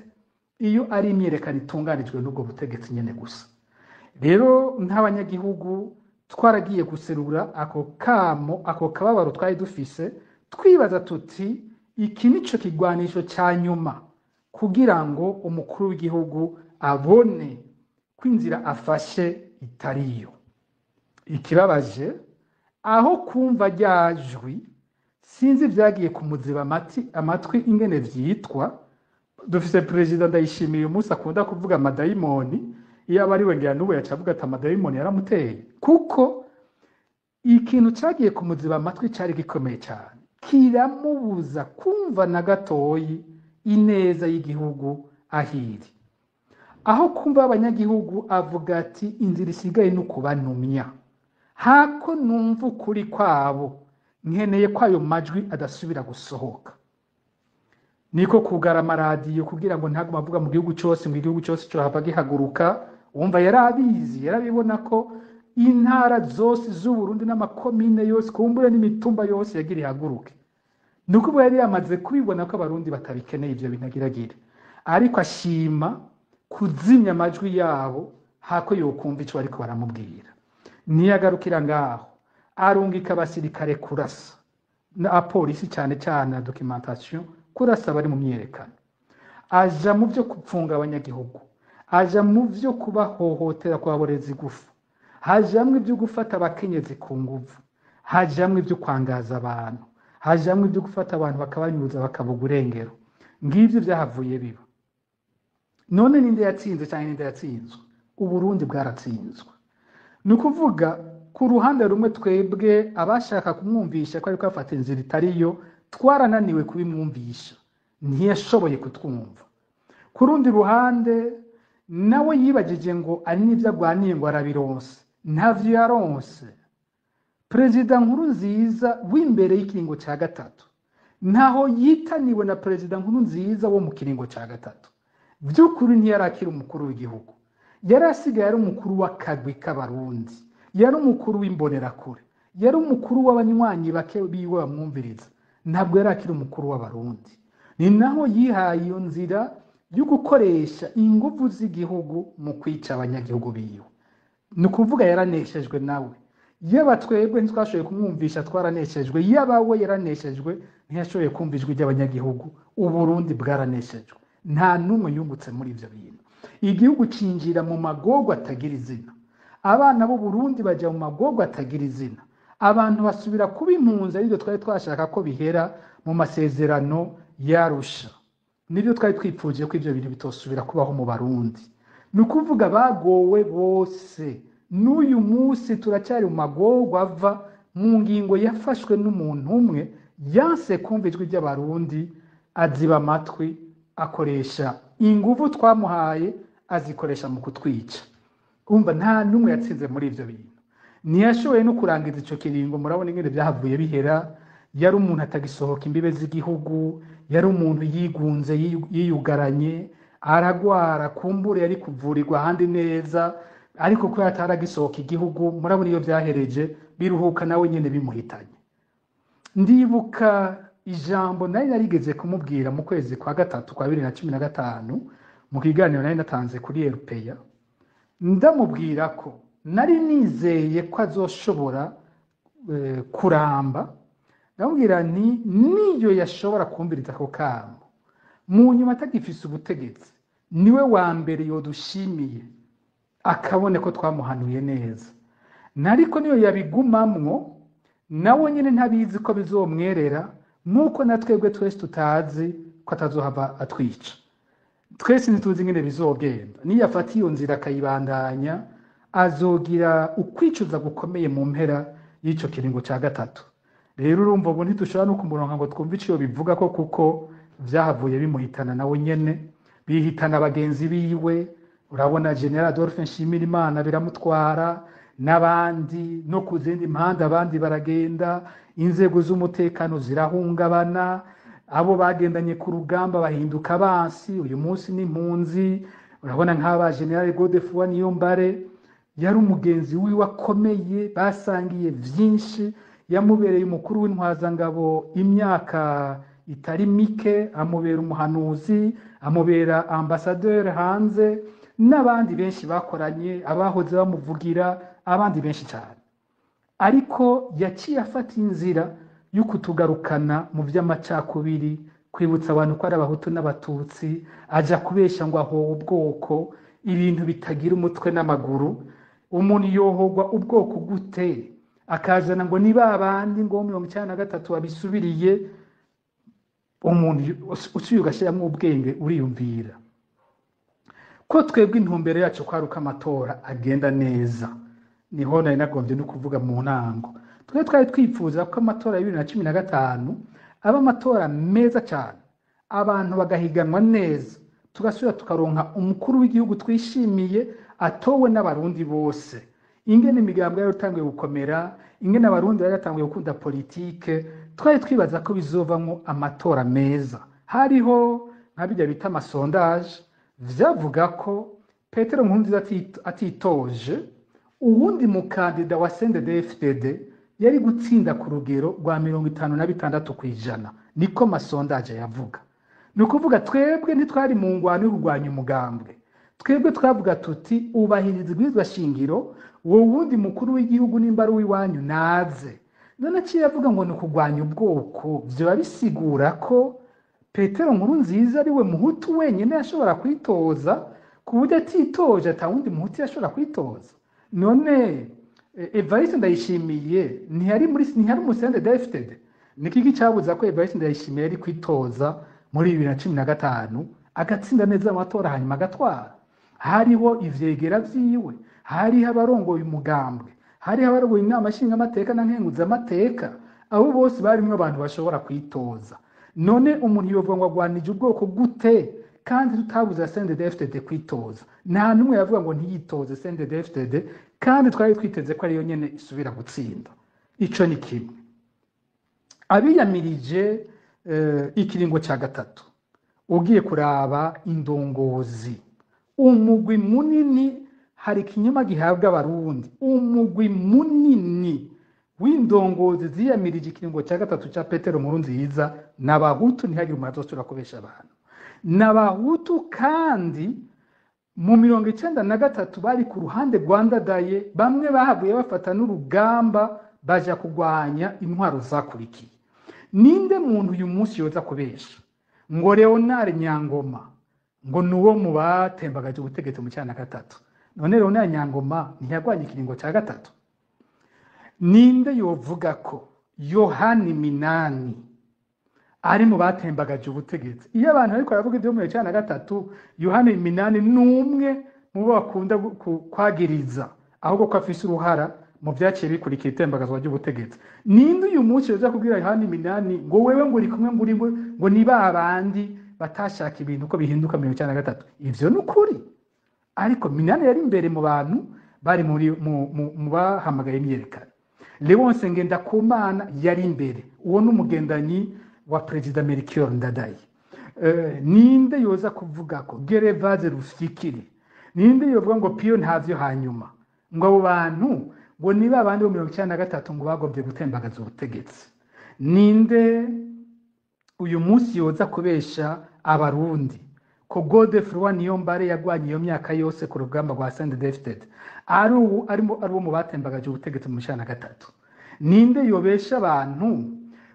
iyo ari imyiyerekano itunganijwe n'ubwo butegetsi nyene gusa. Rero nk'abanyagihugu twaragiye guserura ako kamo, ako kababaro twari dufise, twibaza tuti iki nico kigwanisho ca nyuma kugira ngo umukuru w'igihugu abone ko inzira afashe itariyo. Ikibabaje aho kumva ryajwi sinzi vyagiye kumuziba amatwi ingene vyitwa. Dufise perezida Ndayishimiye umunsi akunda kuvuga amadayimoni, iyo aba ari we ngira n'ubu yaca avuga ati amadayimoni yaramuteye, kuko ikintu cagiye kumuziba amatwi cari gikomeye cyane, kiramubuza kumva na gatoyi ineza y'igihugu ahiri. Aho kumva abanyagihugu avuga ati inzira isigaye no kubanumya, hako numva ukuri kwabo, nkeneye ko ayo majwi adasubira gusohoka. Niko kugara amaradiyo kugira ngo ntaguma avuga mu gihugu cyose, ngo igihugu cyose cyo hava gihaguruka. Wumva yarabizi, yarabibona ko intara zose z'u Burundi n'amakomine yose kumbure n'imitumba yose yagira ihaguruke. Nuko yari yamaze kubibona ko abarundi batabikeneye ivyo binagiragire, ariko ashima kuzimya amajwi yabo hako yokumva ico ariko baramubwira. Niyagarukira ngaho arungika abasirikare kurasa na polisi cyane cyane na documentation kurasa bari mu myerekano, aja mu byo kupfunga abanyagihugu, aja mu byo kubahohotera kwaboreza igufu, hajamwe ibyo gufata abakenyezi ku nguvu, hajamwe ibyo kwangaza abantu, hajamwe ibyo gufata abantu bakabanyuza bakavuga urengero. Ngivyo byahavuye biba. None ninde yatsinze cyane ninde yatsinzwe? Uburundi bwaratsinzwe. Nukuvuga ku ruhande rumwe twebwe abashaka kumwumvisha ko ariko afata inzira itariyo twarananiwe kubimwumvisha, ntiyashoboye kutwumva. Ku rundi ruhande nawe yibagije ngo ari n'ivyo agwaniye ngo arabironse, ntavyo yaronse. Perezida Nkurunziza w'imbere y'ikiringo ca gatatu ntaho yitaniwe na perezida Nkurunziza wo mu kiringo ca gatatu. Vy'ukuri ntiyarakira umukuru w'igihugu, yari asigaye ari umukuru w'akagwi k'abarundi, yari umukuru w'imbonerakure, yari umukuru w'abanywanyi bake biwe bamwumviriza, ntabwo yari akiri umukuru w'abarundi. Ni naho yihaye iyo nzira yo gukoresha inguvu z'igihugu mu kwica abanyagihugu biwe. Ni ukuvuga yaraneshejwe nawe. Yaba twebwe ntitwashoboye kumwumvisha twaraneshejwe, yaba we yaraneshejwe ntiyashoboye kumva ijwi ry'abanyagihugu. Uburundi bwaraneshejwe, nta numwe yungutse muri ivyo bintu. Igihugu cinjira mu magorwa atagira izina, abana b'u Burundi baja mu magorwa atagira izina, abantu basubira kuba impunzi ariko twari twashaka ko bihera mu masezerano yarusha. Nibyo twari twipfuje ko ivyo bintu bitosubira kubaho mu Barundi. Nukuvuga bagowe bose. N'uyu munsi turacyari mu magorwa ava mu ngingo yafashwe n'umuntu umwe yanse kumva ijwi ry'abarundi, aziba amatwi, akoresha inguvu twamuhaye azikoresha mu kutwica. Umva nta numwe yatsinze muri ivyo bintu. Ntiyashoboye no kurangiza ico kiringo. Murabona ingene byahavuye bihera. Yari umuntu atagisohoka imbibe z'igihugu, yari umuntu yigunze yiyugaranye, aragwara, kumbure yari kuvurirwa ahandi neza, ariko ko ataragisohoka igihugu. Murabona iyo byahereje biruhuka nawe nyene bimuhitanye. Ndibuka ijambo nari narigeze kumubwira mu kwezi kwa gatatu kwa 2015 mu kiganiro nari natanze kuri RPA. Ndamubwira ko nari nizeye ko azoshobora kuramba. Ndamubwira nti niyo yashobora kumviriza ko kamo mu nyuma atagifise ubutegetsi, niwe wa mbere yodushimiye akabone ko twamuhanuye neza. Nariko niyo yabigumamwo nawe nyene ntabizi ko bizomwerera, nuko natwebwe twese tutazi ko atazohava atwica. Twese ntituzi ingene bizogenda. Niyo afata iyo nzira akayibandanya, azogira ukwicuza gukomeye mu mpera y'ico kiringo ca gatatu. Rero urumva ubu ntitushobora no kumuronka ngo twumve ico bivuga ko, kuko vyahavuye bimuhitana nawe nyene, bihitana abagenzi biwe. Urabona General Adolphe Nshimirimana biramutwara, n'abandi no kuzindi impande abandi baragenda, inzego z'umutekano zirahungabana, abo bagendanye ku rugamba bahinduka abansi, uyu munsi n'impunzi. Urabona nk'aba General Godefroid Niyombare yari umugenzi wiwe akomeye, basangiye vyinshi, yamubereye umukuru w'intwazangabo imyaka itari mike, amubera umuhanuzi, amubera ambassadeur hanze, n'abandi benshi bakoranye, abahoze bamuvugira, abandi benshi cyane. Ariko yaciye afata inzira yo kutugarukana mu vy'amacakubiri, kwibutsa abantu ko ari abahutu n'abatutsi, aja kubesha ngo ahowe ubwoko, ibintu bitagira umutwe n'amaguru. Umuntu yohogwa ubwoko gute akazana ngo ni babandi ngo 1993 babisubiriye? Umuntu usuye ugashyiramo ubwenge uriyumvira ko twebwe intumbero yacu kwaruka amatora agenda neza. Niho nari nagombye no kuvuga mu ntango, twari twifuza ko amatora ya 2015 aba amatora meza cyane, abantu bagahiganwa neza, tugasubira tukaronka umukuru w'igihugu twishimiye atowe n'abarundi bose. Ingene imigambwe yari yatangiye gukomera, ingene abarundi bari yatangiye gukunda politike, twari twibaza ko bizovamwo amatora meza. Hariho nkabijya bita amasondaje vyavuga ko Petero Nkurunziza atitoje, uwundi mukandida wa CNDD-FDD yari gutsinda ku rugero rwa 56%. Niko masondaje yavuga. Ni ukuvuga twebwe ntitwari mu ngwano yo kurwanya umugambwe, twebwe twavuga tuti ubahiriza ibwirizwa shingiro, wowe wundi mukuru w'igihugu nimba ari uw'iwanyu naze. None aciye avuga ngo ni ukurwanya ubwoko, vyoba bisigura ko Petero Nkurunziza ari we muhutu wenyine yashobora kwitoza, ku buryo atitoje ata wundi muhutu yashobora kwitoza? None Evariste Ndayishimiye ntihari mu CNDD-FDD? Nikiki cyabuza ko Evariste Ndayishimiye ari kwitoza muri 2015 agatsinda neza amatora hanyuma agatwara? Hariho ivyegera vyiwe, hariho abarongoye umugambwe, hariho abarongoye inama nshingamateka na nkenguzamateka, abo bose barimwo abantu bashobora kwitoza. None umuntu yovuga ngo agwanije ubwoko gute kandi tutabuza CNDD-FDD kwitoza? Nta numwe yavuga ngo ntiyitoze CNDD-FDD, kandi twari twiteze ko ariyo nyene isubira gutsinda. Ico ni kimwe. Abiyamirije ikiringo ca gatatu, ugiye kuraba indongozi, umugwi munini, hari ikinyoma gihabwa abarundi, umugwi munini w'indongozi ziyamirije ikiringo ca gatatu ca Petero Nkurunziza n'abahutu. Ntihagire umuntu azosubira kubesha abantu, n'abahutu. Kandi mu 1993 bari ku ruhande Rwandadaye, bamwe bahavuye bafata n'urugamba baja kugwanya intwaro zakurikiye. Ninde muntu uyu munsi yoza kubesha ngo Leonard Nyangoma ngo nuwo mu batembagaje ubutegetsi mu 1993? None Leonard Nyangoma ntiyagwanye ikiringo ca gatatu? Ninde yovuga ko Yohani Minani ari mu batembagaje ubutegetsi? Iyo abantu ariko baravuga ibyo mu 1993, Yohani Minani numwe mu bakunda kwagiriza ahubwo ko afise uruhara mu byaciye bikurikira itembagazwa ry'ubutegetsi. Ninde uyu munsi yoza kubwira Yohani Minani ngo wewe ngo uri kumwe ngo niba abandi batashaka ibintu ko bihinduka mu 1993? Ivyo n'ukuri. Ariko Minani yari imbere mu bantu bari mu bahamagaye imyerekano. Leonce Ngendakumana yari imbere, uwo n'umugendanyi wa Perezida Melchior Ndadaye. Ninde yoza kuvuga ko Gervase Rufikiri? Ninde yovuga ngo Pio Ntavyo hanyuma ngo abo bantu ngo niba abandi bo 1993 ngo bagobye gutembagaza ubutegetsi? Ninde uyu munsi yoza kubesha abarundi ko Godefroid Niyombare yagwanye iyo myaka yose ku rugamba rwa CNDD-FDD ari wo mu batembagaje ubutegetsi mu 1993? Ninde yobesha abantu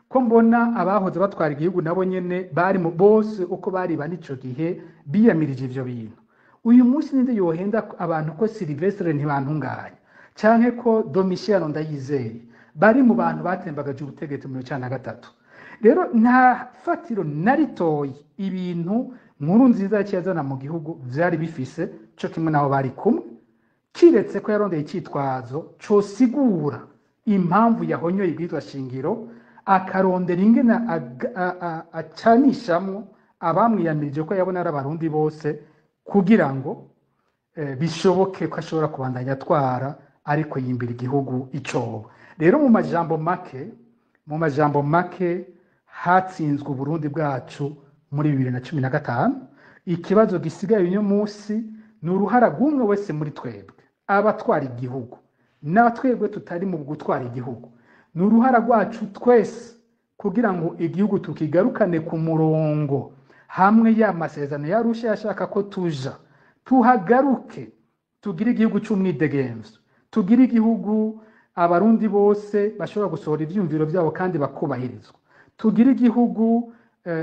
ko mbona abahoze batwara igihugu nabo nyene bari mu bose uko bari banico gihe biyamirije ivyo bintu? Uyu munsi ninde yohenda abantu ko Sylvestre Ntibantunganya canke ko Domitiano Ndayizeye bari mu bantu batembagaje ubutegetsi mu 1993? Rero nta fatiro naritoyi ibintu Nkurunziza yakizana mu gihugu vyari bifise, cyo kimwe naho bari kumwe, kiretse ko yarondeye icitwazo cyo sigura impamvu yahonyoye ibwirizwa shingiro, akarondera ingene acanishamwo abamwiyamirije ko yabona ari abarundi bose, kugira ngo bishoboke ko ashobora kubandanya atwara ariko yimbira igihugu icobo. Rero mu majambo make hatsinzwe Burundi bwacu muri 2015. Ikibazo gisigaye uyu munsi ni uruhara rw'umwe wese muri twebwe abatwara igihugu na twebwe tutari mu gutwara igihugu. Ni uruhara rwacu twese kugira ngo igihugu tukigarukane ku murongo, hamwe y'amasezerano yarusha yashaka ko tuja tuhagaruke, tugira igihugu cy'umwidegemvyo, tugira igihugu abarundi bose bashobora gusohora ivyumviro vyabo kandi bakubahirizwa, tugire igihugu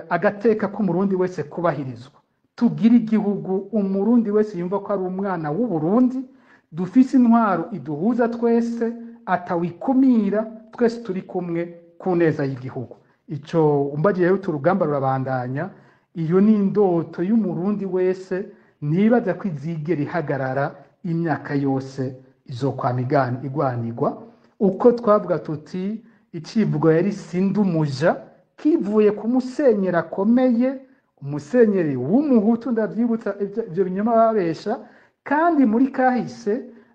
agateka k'umurundi wese kubahirizwa, tugire igihugu umurundi wese yumva ko ari umwana w'uburundi, dufise intwaro iduhuza twese atawikumira, twese turi kumwe ku neza y'igihugu. Ico umbagiye yuko urugamba rurabandanya, iyo ni indoto y'umurundi wese, ntibaza ko izigera ihagarara imyaka yose izokwama igwanirwa. Uko twavuga tuti icivugo yari sindumuja, kivuye ku musenyeri akomeye, umusenyeri w'umuhutu, ndavyibutsa ivyo binyoma babesha, kandi muri kahise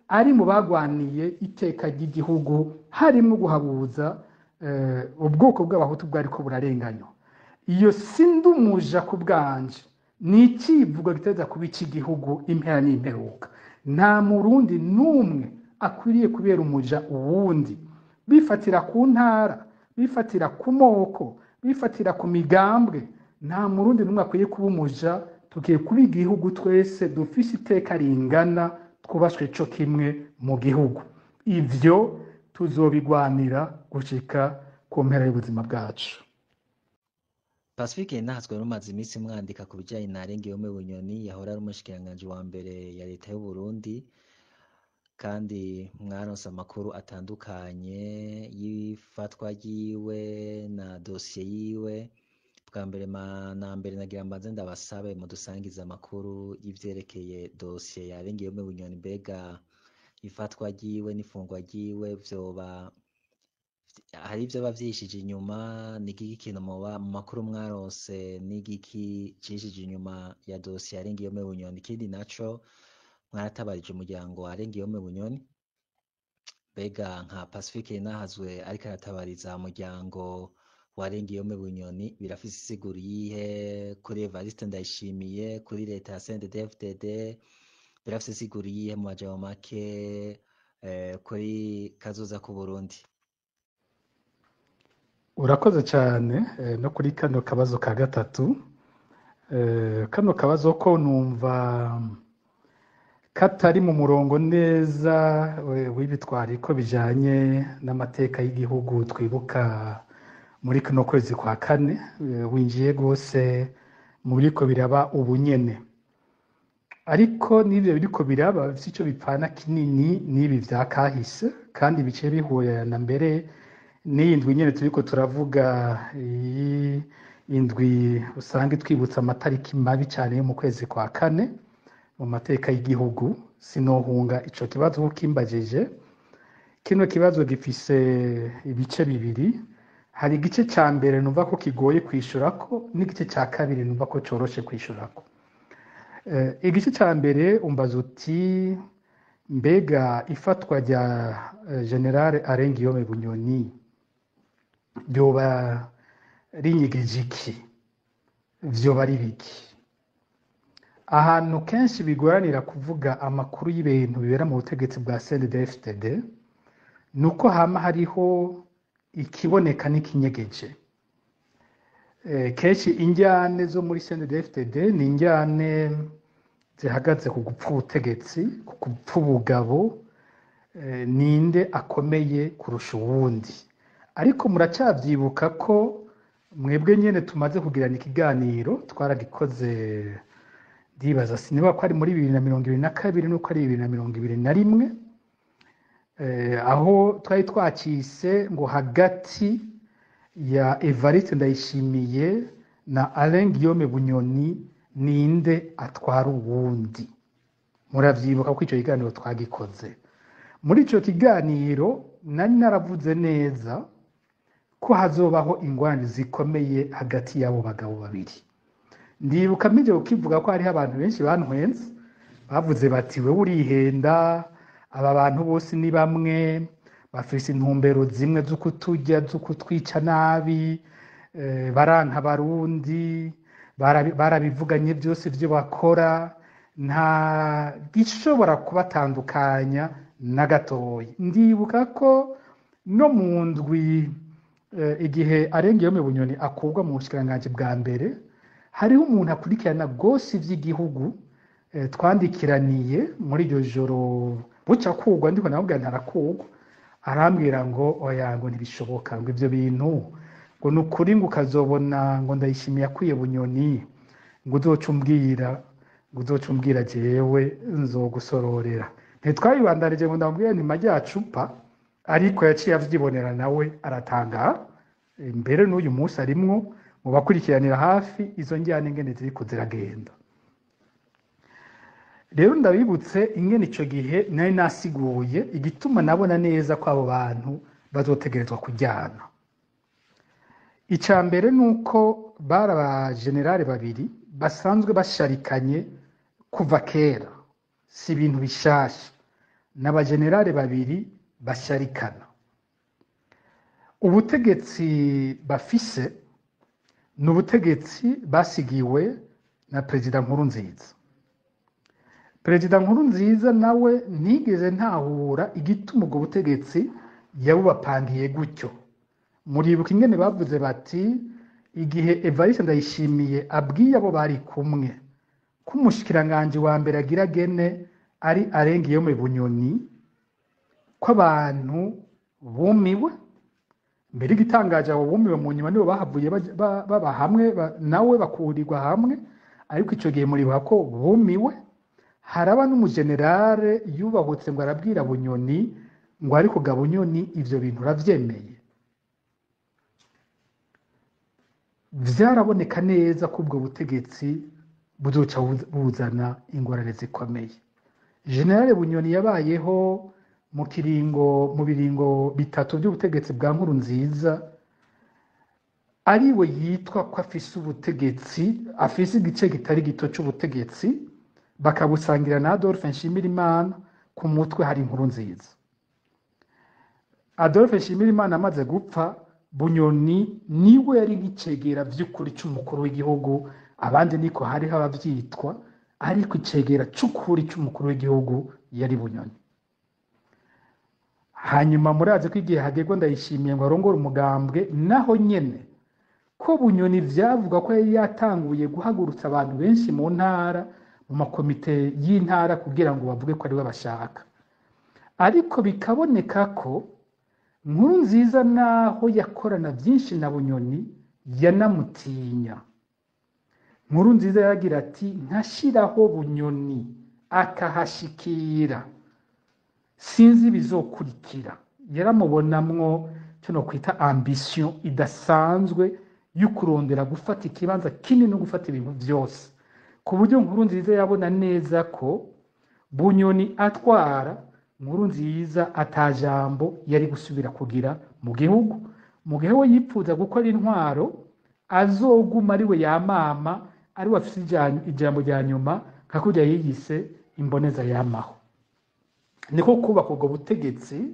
ari mu bagwaniye iteka ry'igihugu, harimo guhabuza ubwoko bw'abahutu bwariko burarenganywa. Iyo sindumuja ku bwanje ni icivugo giteza kuba ic'igihugu impera n'imperuka. Nta murundi n'umwe akwiriye kubera umuja uwundi, bifatira ku ntara, bifatira ku moko, bifatira ku migambwe. Nta murundi n'umwe akwiye kuba umuja, tugiye kuba igihugu twese dufise iteka ringana, twubashwe co kimwe mu gihugu. Ivyo tuzobigwanira gushika ku mpera y'ubuzima bwacu. Pacifique Nahazwe rumaze iminsi mwandika ku bijanye na Arengiyome Bunyoni, yahora ari umushikiranganji wa mbere ya leta y'u Burundi, kandi mwaronse amakuru atandukanye y'ifatwa ryiwe na dosiye yiwe. Bwa mbere na mbere nagira mbanze ndabasabe mudusangiza amakuru y'ivyerekeye dosiye ya Arengiyome Bunyoni, mbega ifatwa ryiwe n'ifungwa ryiwe vyoba hari ivyo bavyishije inyuma, n'igiki kintu mu makuru mwaronse, n'igiki cishije inyuma ya dosiye ya Arengiyome Bunyoni? Ikindi naco mwaratabarije umuryango wa Arengiyome Bunyoni, mbega nka Pacifique Nahazwe ariko aratabariza umuryango wa Arengiyome Bunyoni, birafise isiguro yihe kuri Evariste Ndayishimiye, kuri leta ya CNDD-FDD? Birafise isiguro yihe mu majambo make kuri kazoza ku Burundi? Urakoze cyane no kuri kano kabazo ka gatatu. Kano kabazo ko numva katari mu murongo neza w'ibitwariko bijanye n'amateka y'igihugu twibuka muri kino kwezi kwa kane, winjiye gose mu biriko biraba ubunyene. Ariko n'ivyo biriko biraba bifise ico bipfana kinini n'ibi vya kahise, kandi bice bihurana mbere n'iyi ndwi nyene turiko turavuga, indwi usanga twibutsa amatariki mabi cyane yo mu kwezi kwa kane mu mateka y'igihugu. Sinohunga ico kibazo kimbajije. Kino kibazo gifise ibice bibiri. Hari igice ca mbere numva ko kigoye kwishurako, n'igice ca kabiri numva ko coroshe kwishurako. Igice ca mbere umbaza uti mbega ifatwa rya General Arengiyome Bunyoni vyoba rinyigije iki, vyoba ari biki? Ahantu kenshi bigoranira kuvuga amakuru y'ibintu bibera mu butegetsi bwa CNDD-FDD, nuko hama hariho ikiboneka n'ikinyegeje. Kenshi injyane zo muri CNDD-FDD ni injyane zihagaze ku gupfa ubutegetsi, ku gupfa ubugabo, ninde akomeye kurusha uwundi. Ariko muracavyibuka ko mwebwe nyene tumaze kugirana ikiganiro, twaragikoze ndibaza siniba ko ari muri 2022 nuko ari 2021, aho twari twacise ngo hagati ya Evariste Ndayishimiye na Arengiyome Bunyoni ninde atwara uwundi. Muravyibuka ko ico kiganiro twagikoze. Muri ico kiganiro nari naravuze neza ko hazobaho ingwani zikomeye hagati y'abo bagabo babiri. Ndibuka mije ukivuga ko hariho abantu benshi bantwenze, bavuze bati we urihenda, aba bantu bose ni bamwe, bafise intumbero zimwe z'ukuturya, z'ukutwica nabi, baranka abarundi, barabivuganye byose ibyo bakora, nta gishobora kubatandukanya na gatoya. Ndibuka ko no mu ndwi igihe Arengiyome Bunyoni akurwa mu bushikiranganji bwa mbere, hariho umuntu akurikirana gose ivy'igihugu, twandikiraniye muri iryo joro buca kurwa, ndiko navuga ntarakurwa, arambwira ngo oya ngo ntibishoboka ngo ivyo bintu ngo nukuri ngo ukazobona ngo Ndayishimiye akwiye Bunyoni ngo uzoca umbwira jewe nzogusororera ntitwabibandanije ngo ndamubwire nti majya cupa ariko yaciye avyibonera nawe aratangara mbere n'uyu munsi arimwo mu bakurikiranira hafi izo njyana ingene ziriko ziragenda. Rero ndabibutse ingene ico gihe nari nasiguye igituma nabona neza ko abo bantu bazotegerezwa kujyana. Ica mbere nuko bari abajenerali babiri basanzwe basharikanye kuva kera, si ibintu bishasha, n'abajenerali babiri basharikana. Ubutegetsi bafise n'ubutegetsi basigiwe na Perezida Nkurunziza. Perezida Nkurunziza nawe ntigeze ntahura igituma ubwo butegetsi yabubapangiye gutyo. Muribuka ingene bavuze bati igihe Evariste Ndayishimiye abwiye abo bari kumwe ko umushikiranganje wa mbere agira gene ari arengiye mu Bunyoni ko abantu bumiwe, mbere igitangaje abo bumiwe mu nyuma nibo bahavuye baba hamwe nawe bakurirwa hamwe, ariko ico gihe muribuka ko bumiwe. Haraba n'umujenerale yubahutse ngo arabwira Bunyoni ngo ariko ga Bunyoni ivyo bintu uravyemeye. Vyaraboneka neza ko ubwo butegetsi buzoca buzana ingorane zikomeye. General Bunyoni yabayeho mu biringo bitatu by'ubutegetsi bwa Nkurunziza, ariwe yitwa ko afise ubutegetsi, afise igice kitari gito c'ubutegetsi, bakabusangira na Adolphe Nshimirimana, ku mutwe hari Nkurunziza. Adolphe Nshimirimana amaze gupfa, Bunyoni niwe yari nk'icegera vy'ukuri c'umukuru w'igihugu, abandi niko hariho abavyitwa, ariko icegera c'ukuri c'umukuru w'igihugu yari Bunyoni. Hanyuma murazi ko igihe hagirwa Ndayishimiye ngo arongore umugambwe, naho nyene ko Bunyoni vyavuga ko yari yatanguye guhagurutsa abantu benshi mu ntara, mu makomite y'intara kugira ngo bavuge ko ari we bashaka. Ariko bikaboneka ko Nkurunziza naho yakorana vyinshi na Bunyoni yanamutinya. Nkurunziza yagira ati ntashiraho Bunyoni akahashikira sinzi bizokurikira. Yaramubonamwo cyo no kwita ambition idasanzwe y'ukurondera gufata ikibanza kinini no gufata ibintu vyose, ku buryo Nkurunziza yabona neza ko Bunyoni atwara, Nkurunziza atajambo yari gusubira kugira mu gihugu. Mu gihe we yipfuza gukora intwaro azoguma ari we yamama, ari we afise ijambo rya nyuma, kakujya yiyise imboneza yamaho. Niko kubaka ubwo butegetsi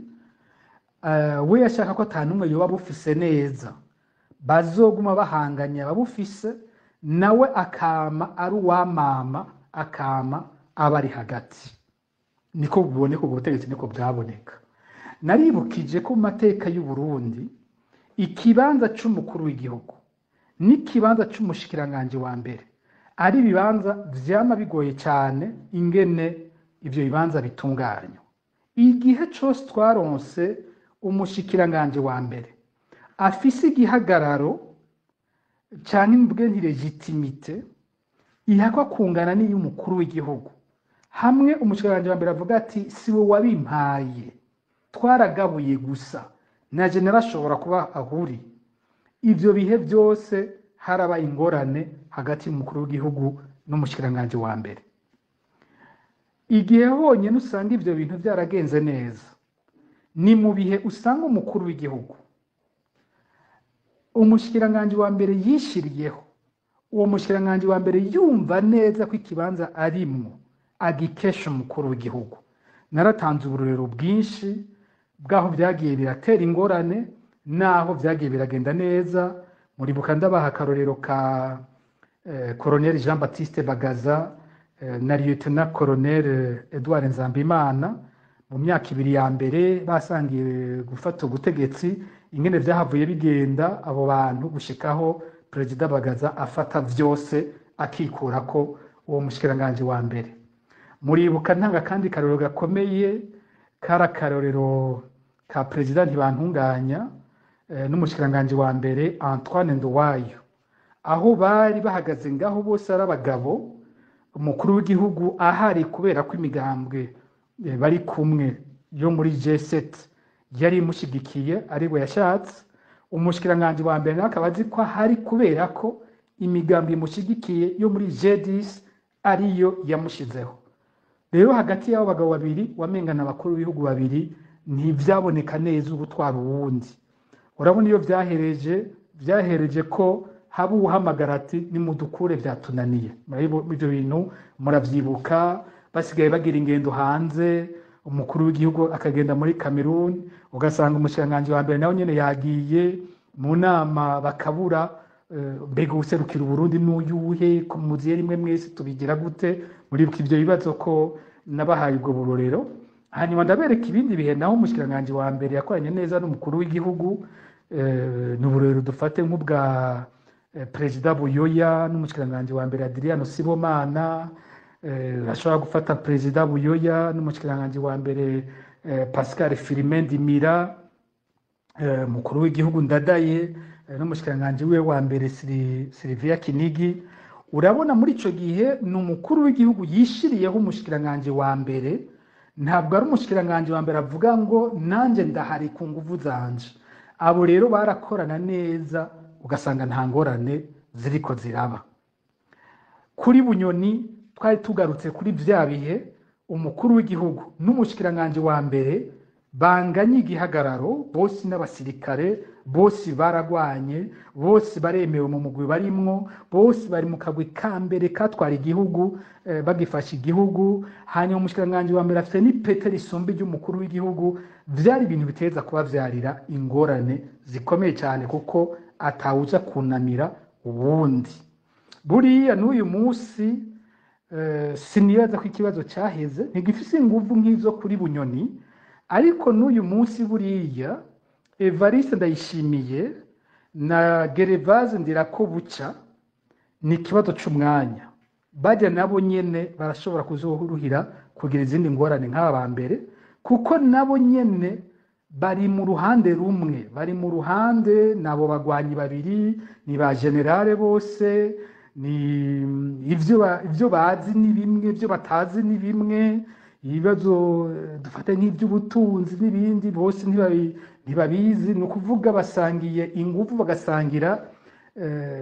we yashaka ko atanumwe yoba bufise neza, bazoguma bahanganya babufise, nawe akama ari uwamama, akama abari hagati. Niko buboneka ubwo butegetsi, niko bwaboneka. Naribukije ko mu mateka y'u Burundi ikibanza c'umukuru w'igihugu n'ikibanza c'umushikiranganje wa mbere ari ibibanza vyama bigoye cane ingene ivyo bibanza bitunganywa. Igihe cose twaronse umushikiranganje wa mbere afise igihagararo canke mbwe ntilegitimite ihakwa kungana n'iy'umukuru w'igihugu, hamwe umushikiranganje wa mbere avuga ati siwe wabimpaye, twaragabuye gusa, na general ashobora kuba ahuri, ivyo bihe byose haraba ingorane hagati y'umukuru w'igihugu n'umushikiranganje wa mbere. Igihe honyene usanga ivyo bintu byaragenze neza ni mu bihe usanga umukuru w'igihugu umushikiranganje wa mbere yishiriyeho, uwo mushikiranganje wa mbere yumva neza ko ikibanza arimwo agikesha umukuru w'igihugu. Naratanze uburorero bwinshi bwaho byagiye biratera ingorane naho byagiye biragenda neza. Muribuka ndabaha akarorero ka Colonel Jean Baptiste Bagaza na Lieutenant Colonel Edouard Nzambimana mu myaka ibiri ya mbere basangiye gufata ubutegetsi, ingene vyahavuye bigenda abo bantu gushikaho Perezida Bagaza afata vyose akikurako uwo mushikiranganje wa mbere. Muribuka ntanga kandi karorero gakomeye kara karorero ka perezida Ntibantunganya n'umushikiranganje wa mbere Antoine Nduwayo, aho bari bahagaze ngaho bose ari abagabo, umukuru w'igihugu ahari kubera ko imigambwe bari kumwe yo muri G7 yari imushigikiye ari we yashatse, umushikiranganje wa mbere nawe akaba azi ko ahari kubera ko imigambi imushigikiye yo muri G10 ariyo yamushizeho. Rero hagati y'abo bagabo babiri wamengana abakuru b'ibihugu babiri ntivyaboneka neza ubutwara uwundi. Urabona iyo vyahereje ko haba uhamagara ati nimudukure vyatunaniye. Ivyo bintu muravyibuka, basigaye bagira ingendo hanze, umukuru w'igihugu akagenda muri Cameroon, ugasanga umushikiranganje wa mbere nawe nyene yagiye mu nama bakabura mbega userukira Burundi n'uyuhe ko muziye rimwe mwese tubigira gute. Muribuka ivyo bibazo ko nabahaye ubwo burorero. Hanyuma ndabereka ibindi bihe naho umushikiranganje wa mbere yakoranye neza n'umukuru w'igihugu, n'uburero dufate nk'ubwa Perezida Buyoya n'umushikiranganje wa mbere Adriano Sibomana, ashobora gufata Perezida Buyoya n'umushikiranganje wa mbere Pascal Filimendimira, mukuru w'igihugu Ndadaye n'umushikiranganje we wa mbere Sylvia Kinigi. Urabona muri ico gihe n'umukuru w'igihugu yishiriyeho umushikiranganje wa mbere, ntabwo ari umushikiranganje wa mbere avuga ngo nanje ndahari ku nguvu zanje. Abo rero barakorana neza, ugasanga nta ngorane ziriko ziraba. Kuri Bunyoni twari tugarutse kuri vya bihe umukuru w'igihugu n'umushikiranganje wa mbere banganye igihagararo, bose n'abasirikare, bose baragwanye, bose baremewe mu mugwi barimwo, bose bari mu kagwi ka mbere katwara igihugu, bagifasha igihugu. Hanyuma umushikiranganje wa mbere afite n'ipete risumba ry'umukuru w'igihugu. Vyari ibintu biteza kuba vyarira ingorane zikomeye cyane, kuko atawuza kunamira ubundi. Buriya n'uyu munsi sinibaza ko ikibazo cyaheze, ntigifise inguvu nk'izo kuri Bunyoni, ariko n'uyu munsi buriya Evariste Ndayishimiye na Gervase Ndirakobuca ni ikibazo c'umwanya. Bajya nabo nyene barashobora kuzoruhira kugira izindi ngorane nk'aba mbere, kuko nabo nyene bari mu ruhande rumwe, bari mu ruhande nabo bagwanyi babiri, ni ba generale bose, ni ivyo bazi ni bimwe, ivyo batazi ni bimwe. Ibibazo dufate nk'iby'ubutunzi n'ibindi bose ntibabizi, ni ukuvuga basangiye ingufu, bagasangira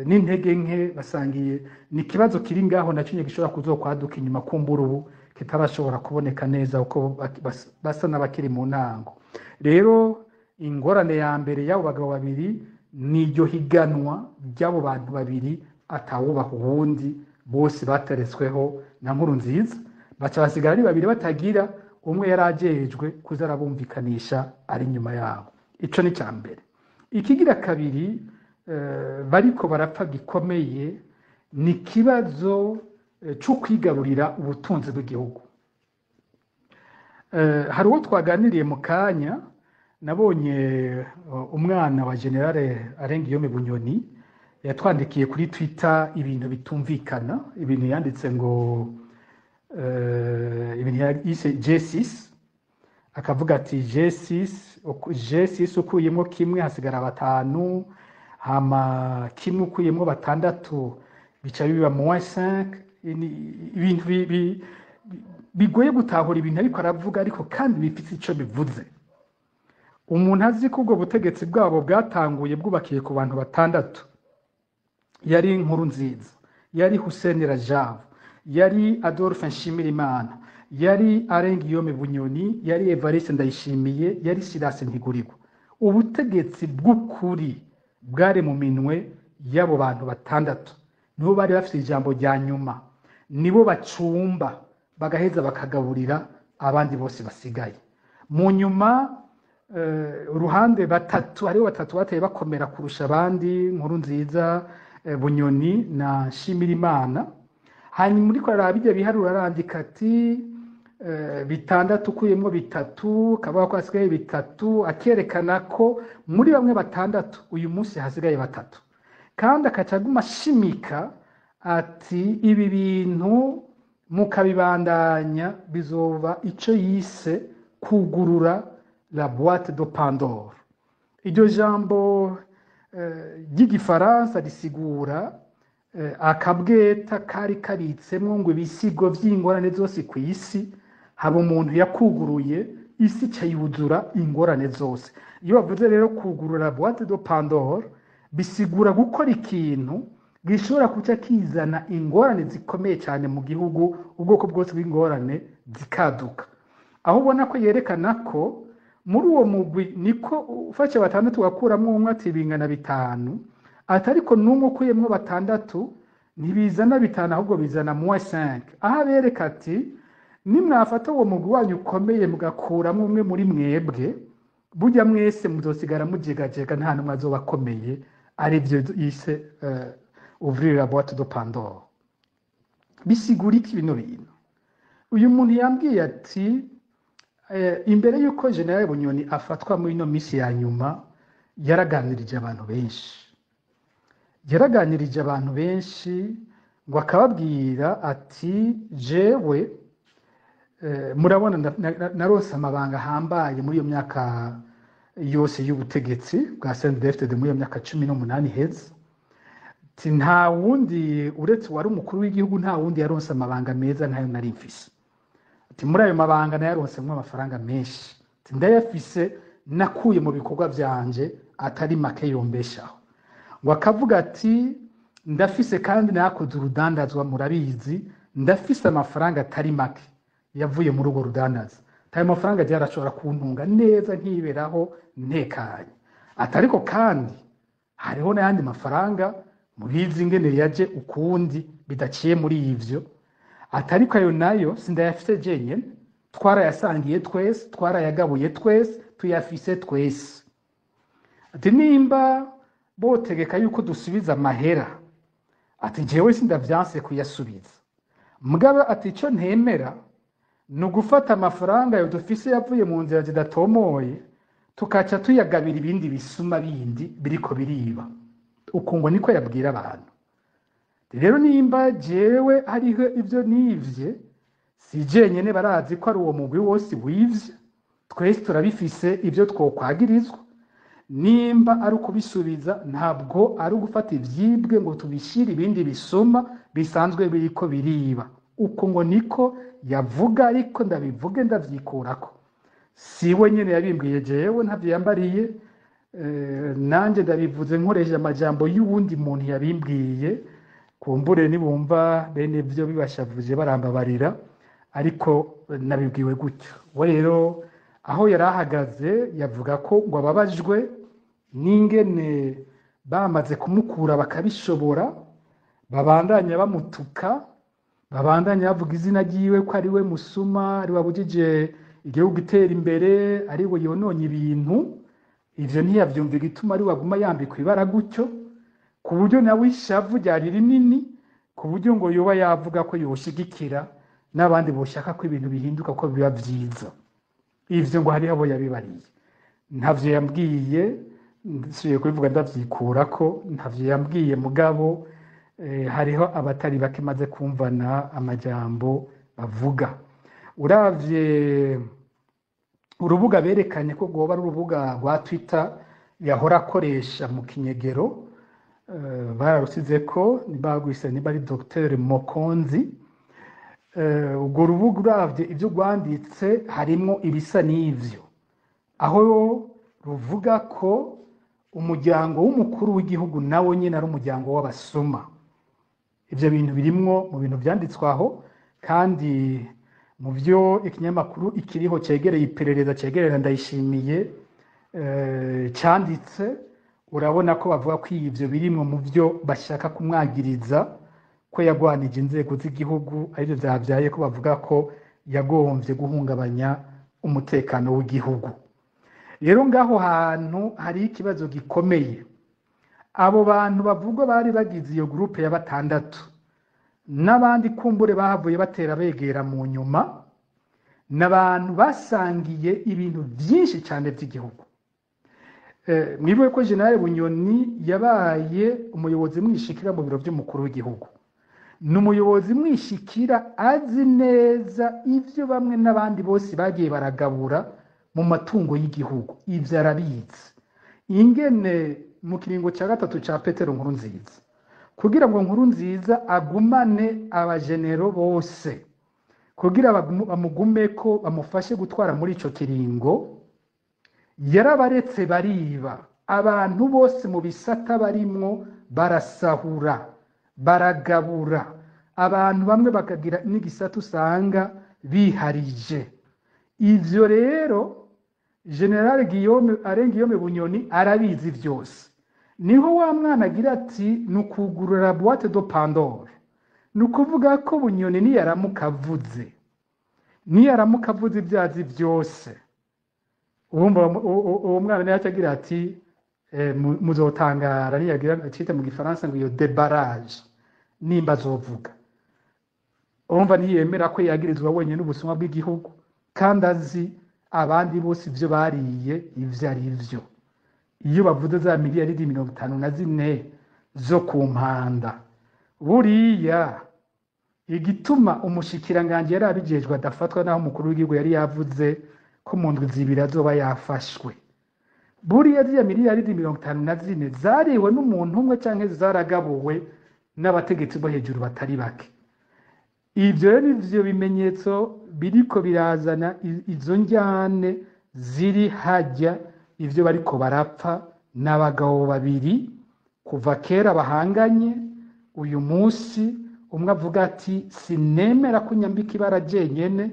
n'intege nke, basangiye ni ikibazo kiri ngaho nacyo gishobora kuzokwaduka inyuma kumbura ubu kitarashobora kuboneka neza uko basa n'abakiri mu ntango. Rero ingorane ya mbere y'abo bagabo babiri ni iryo higanwa ry'abo bantu babiri atawubaha ubundi, bose bateretsweho na Nkurunziza, baca basigara ari babiri batagira umwe yarajejwe kuza arabumvikanisha ari nyuma yabo. Ico ni cya mbere. Ikigira kabiri bariko barapfa gikomeye ni kibazo cyo kwigarurira ubutunzi bw'igihugu. Hari uwo twaganiriye mu kanya, nabonye umwana wa Generale Arengiyome Bunyoni yatwandikiye kuri Twitter ibintu bitumvikana, ibintu yanditse ngo ibintu yise G6, akavuga ati G6 ukuyemo kimwe hasigara batanu, hama kimwe ukuyemo batandatu bica biba -5. Ibintu bigoye gutahura ibintu ariko aravuga, ariko kandi bifite ico bivuze. Umuntu azi ko ubwo butegetsi bwabo bwatanguye bwubakiye ku bantu batandatu, yari Nkurunziza, yari Hussein Rajab, yari Adolphe Nshimirimana, yari Arengiyome Bunyoni, yari Evariste Ndayishimiye, yari Silas Ntigurirwa. Ubutegetsi bw'ukuri bwari mu minwe y'abo bantu batandatu, nibo bari bafite ijambo rya nyuma, nibo bacumba bagaheza bakagaburira abandi bose basigaye. Mu nyuma uruhande batatu, hariho batatu bateye bakomera kurusha abandi, Nkurunziza, Bunyoni na Nshimirimana. Hanyuma muri korara bijya biharura arandika ati bitandatu ukuyemo bitatu, kavuga ko hasigaye bitatu, akerekana ko muri bamwe batandatu uyu munsi hasigaye batatu. Kandi akacaguma ashimika ati ibi bintu mukabibandanya bizoba ico yise kugurura la boîte de Pandore. Iryo jambo ry'igifaransa risigura akabweta kari kabitsemwo ngo ibisigo vy'ingorane zose ku isi, haba umuntu yakuguruye isi cayuzura ingorane zose. Iyo bavuze rero kugurura boîte de Pandore bisigura gukora ikintu gishobora kuca kizana ingorane zikomeye cyane mu gihugu, ubwoko bwose bw'ingorane zikaduka. Aho ubona ko yerekana ko muri uwo mugwi niko ufashe batandatu wakuramwo umwe ati bingana 5, atariko n'umwe ukuyemwo 6 ntibizana 5 ahubwo bizana -5. Aha bereka ati nimwafata uwo mugwi wanyu ukomeye mugakuramwo umwe muri mwebwe, burya mwese muzosigara mujegajega nta numwe azoba akomeye. Arivyo yise ouvrir la boîte de Pandore. Bisigura iki bino bintu? Uyu muntu yambwiye ati imbere yuko General Bunyoni afatwa muri no misi ya nyuma yaraganirije abantu benshi, ngo akababwira ati jewe murabona narose amabanga hambaye muri iyo myaka yose y'ubutegetsi bwa CNDD-FDD muri iyo myaka 18 heze. Nta wundi uretse wari umukuru w'igihugu, nta wundi yaronse amabanga meza ntayo nari mfise. Muri ayo mabanga nayaronsemwo amafaranga menshi, ndayafise nakuye mu bikorwa vyanje atari make yombeshaho. Ngo akavuga ati ndafise kandi nakoze urudandazwa, murabizi ndafise amafaranga atari make yavuye muri urwo rudandaza. Tayo mafaranga yarashobora kuntunga neza nkiberaho ntekanye. Atariko kandi hariho n'ayandi mafaranga mubizi ingene yaje ukundi bidaciye muri ivyo. Atariko ayo nayo sindayafise jenyene, twarayasangiye twese, twarayagabuye twese, tuyafise twese. Ati nimba botegeka yuko dusubiza amahera, ati jewe sindavyanse kuyasubiza. Mugabe ati ico ntemera no gufata amafaranga yo dufise yavuye mu nzira zidatomoye tukaca tuyagabira ibindi bisuma bindi biriko biriba. Ukungo niko yabwira abantu. Rero nimba jewe hariho ivyo nivye, si jenyene barazi ko ari uwo mugwi wose wivye, twese turabifise ivyo twokwagirizwa. Nimba ari ukubisubiza ntabwo ari ugufata ivyibwe ngo tubishire ibindi bisuma bisanzwe biriko biriba. Uko ngo niko yavuga, ariko ndabivuge ndavyikurako. Siwe nyene yabimbwiye jewe ntavyo yambariye, nanje ndabivuze nkoresheje amajambo y'uwundi muntu yabimbwiye. Kumbure nibumva bene byo bibashavuje barambabarira, ariko nabibwiwe gutyo. We rero aho yarahagaze yavuga ko ngo ababajwe n'ingene bamaze kumukura bakabishobora, babandanya bamutuka, babandanya bavuga izina ryiwe ko ari we musuma, ari wabujije igihugu gitera imbere, ari we yononye ibintu. Ivyo ntiyavyumva igituma ari waguma yambikwa ibara gutyo, ku buryo nawe ishavu ryari rinini, ku buryo ngo yoba yavuga ko yoshigikira n'abandi boshaka ko ibintu bihinduka ko biba vyiza. Ivyo ngo hari abo yabibariye. Ntavyo yambwiye, nsubiye kubivuga ndavyikurako, ntavyo yambwiye mugabo hariho abatari bake maze kumvana amajambo bavuga. Uravye urubuga berekanye ko rwoba ari urubuga rwa Twitter yahora akoresha mu kinyegero, bararusize ko nibagwise niba ari Dr Mokonzi. Urwo rubuga uravye ivyo rwanditse harimo ibisa n'ivyo, aho ruvuga ko umuryango w'umukuru w'igihugu nawo nyene ari umuryango w'abasuma. Ivyo bintu birimwo mu bintu vyanditswe aho, kandi mu byo ikinyamakuru ikiriho cegereye iperereza cegerera Ndayishimiye canditse, urabona ko bavuga ko ivyo birimwo mu byo bashaka kumwagiriza ko yagwanije inzego z'igihugu, arivyo vyavyaye ko bavuga ko yagomvye guhungabanya umutekano w'igihugu. Rero ngaho hantu hari ikibazo gikomeye. Abo bantu bavugwa bari bagize iyo groupe ya 6 n'abandi kumbure bahavuye batera begera mu nyuma, n'abantu basangiye ibintu byinshi cyane by'igihugu. Mwibuke ko General Bunyoni yabaye umuyobozi mwishikira mu biro by'umukuru w'igihugu. N'umuyobozi mwishikira azi neza ivyo bamwe n'abandi bose bagiye baragabura mu matungo y'igihugu. Ivyo arabizi ingene mu kiringo ca gatatu ca Petero Nkurunziza kugira ngo Nkurunziza agumane abajenero bose kugira bamugumeko bamufashe gutwara muri ico kiringo, yarabaretse bariba abantu bose mu bisata barimwo, barasahura baragabura, abantu bamwe bakagira n'igisata usanga biharije. Ivyo rero General Guillaume Bunyoni arabizi vyose. Niho wa mwana agira ati nukugurura boîte de Pandore, nukuvuga ko Bunyoni niyaramukavuze ibyazi vyose, uwo mwana nayo agira ati muzotangara, niyagira cita mu gifaransa ngo iyo débarrage nimba azovuga. Urumva ntiyemera ko yagirizwa wenyine n'ubusumwa bw'igihugu kandi azi abandi bose ivyo bariye ivyo ari vyo. Iyo bavuze za miliyaridi 54 zo ku mpanda, buriya igituma umushikiranganje yari abijejwe adafatwa naho umukuru w'igihugu yari yavuze ko mu ndwi zibiri azoba yafashwe, buriya ziriya miliyaridi 54 zariwe n'umuntu umwe canke zaragabuwe n'abategetsi bo hejuru batari bake. Ivyo rero nivyo bimenyetso biriko birazana izo njyane ziri hajya. Ivyo bariko barapfa n'abagabo babiri kuva kera bahanganye, uyu munsi umwe avuga ati sinemera ko nyambika ibara jenyene,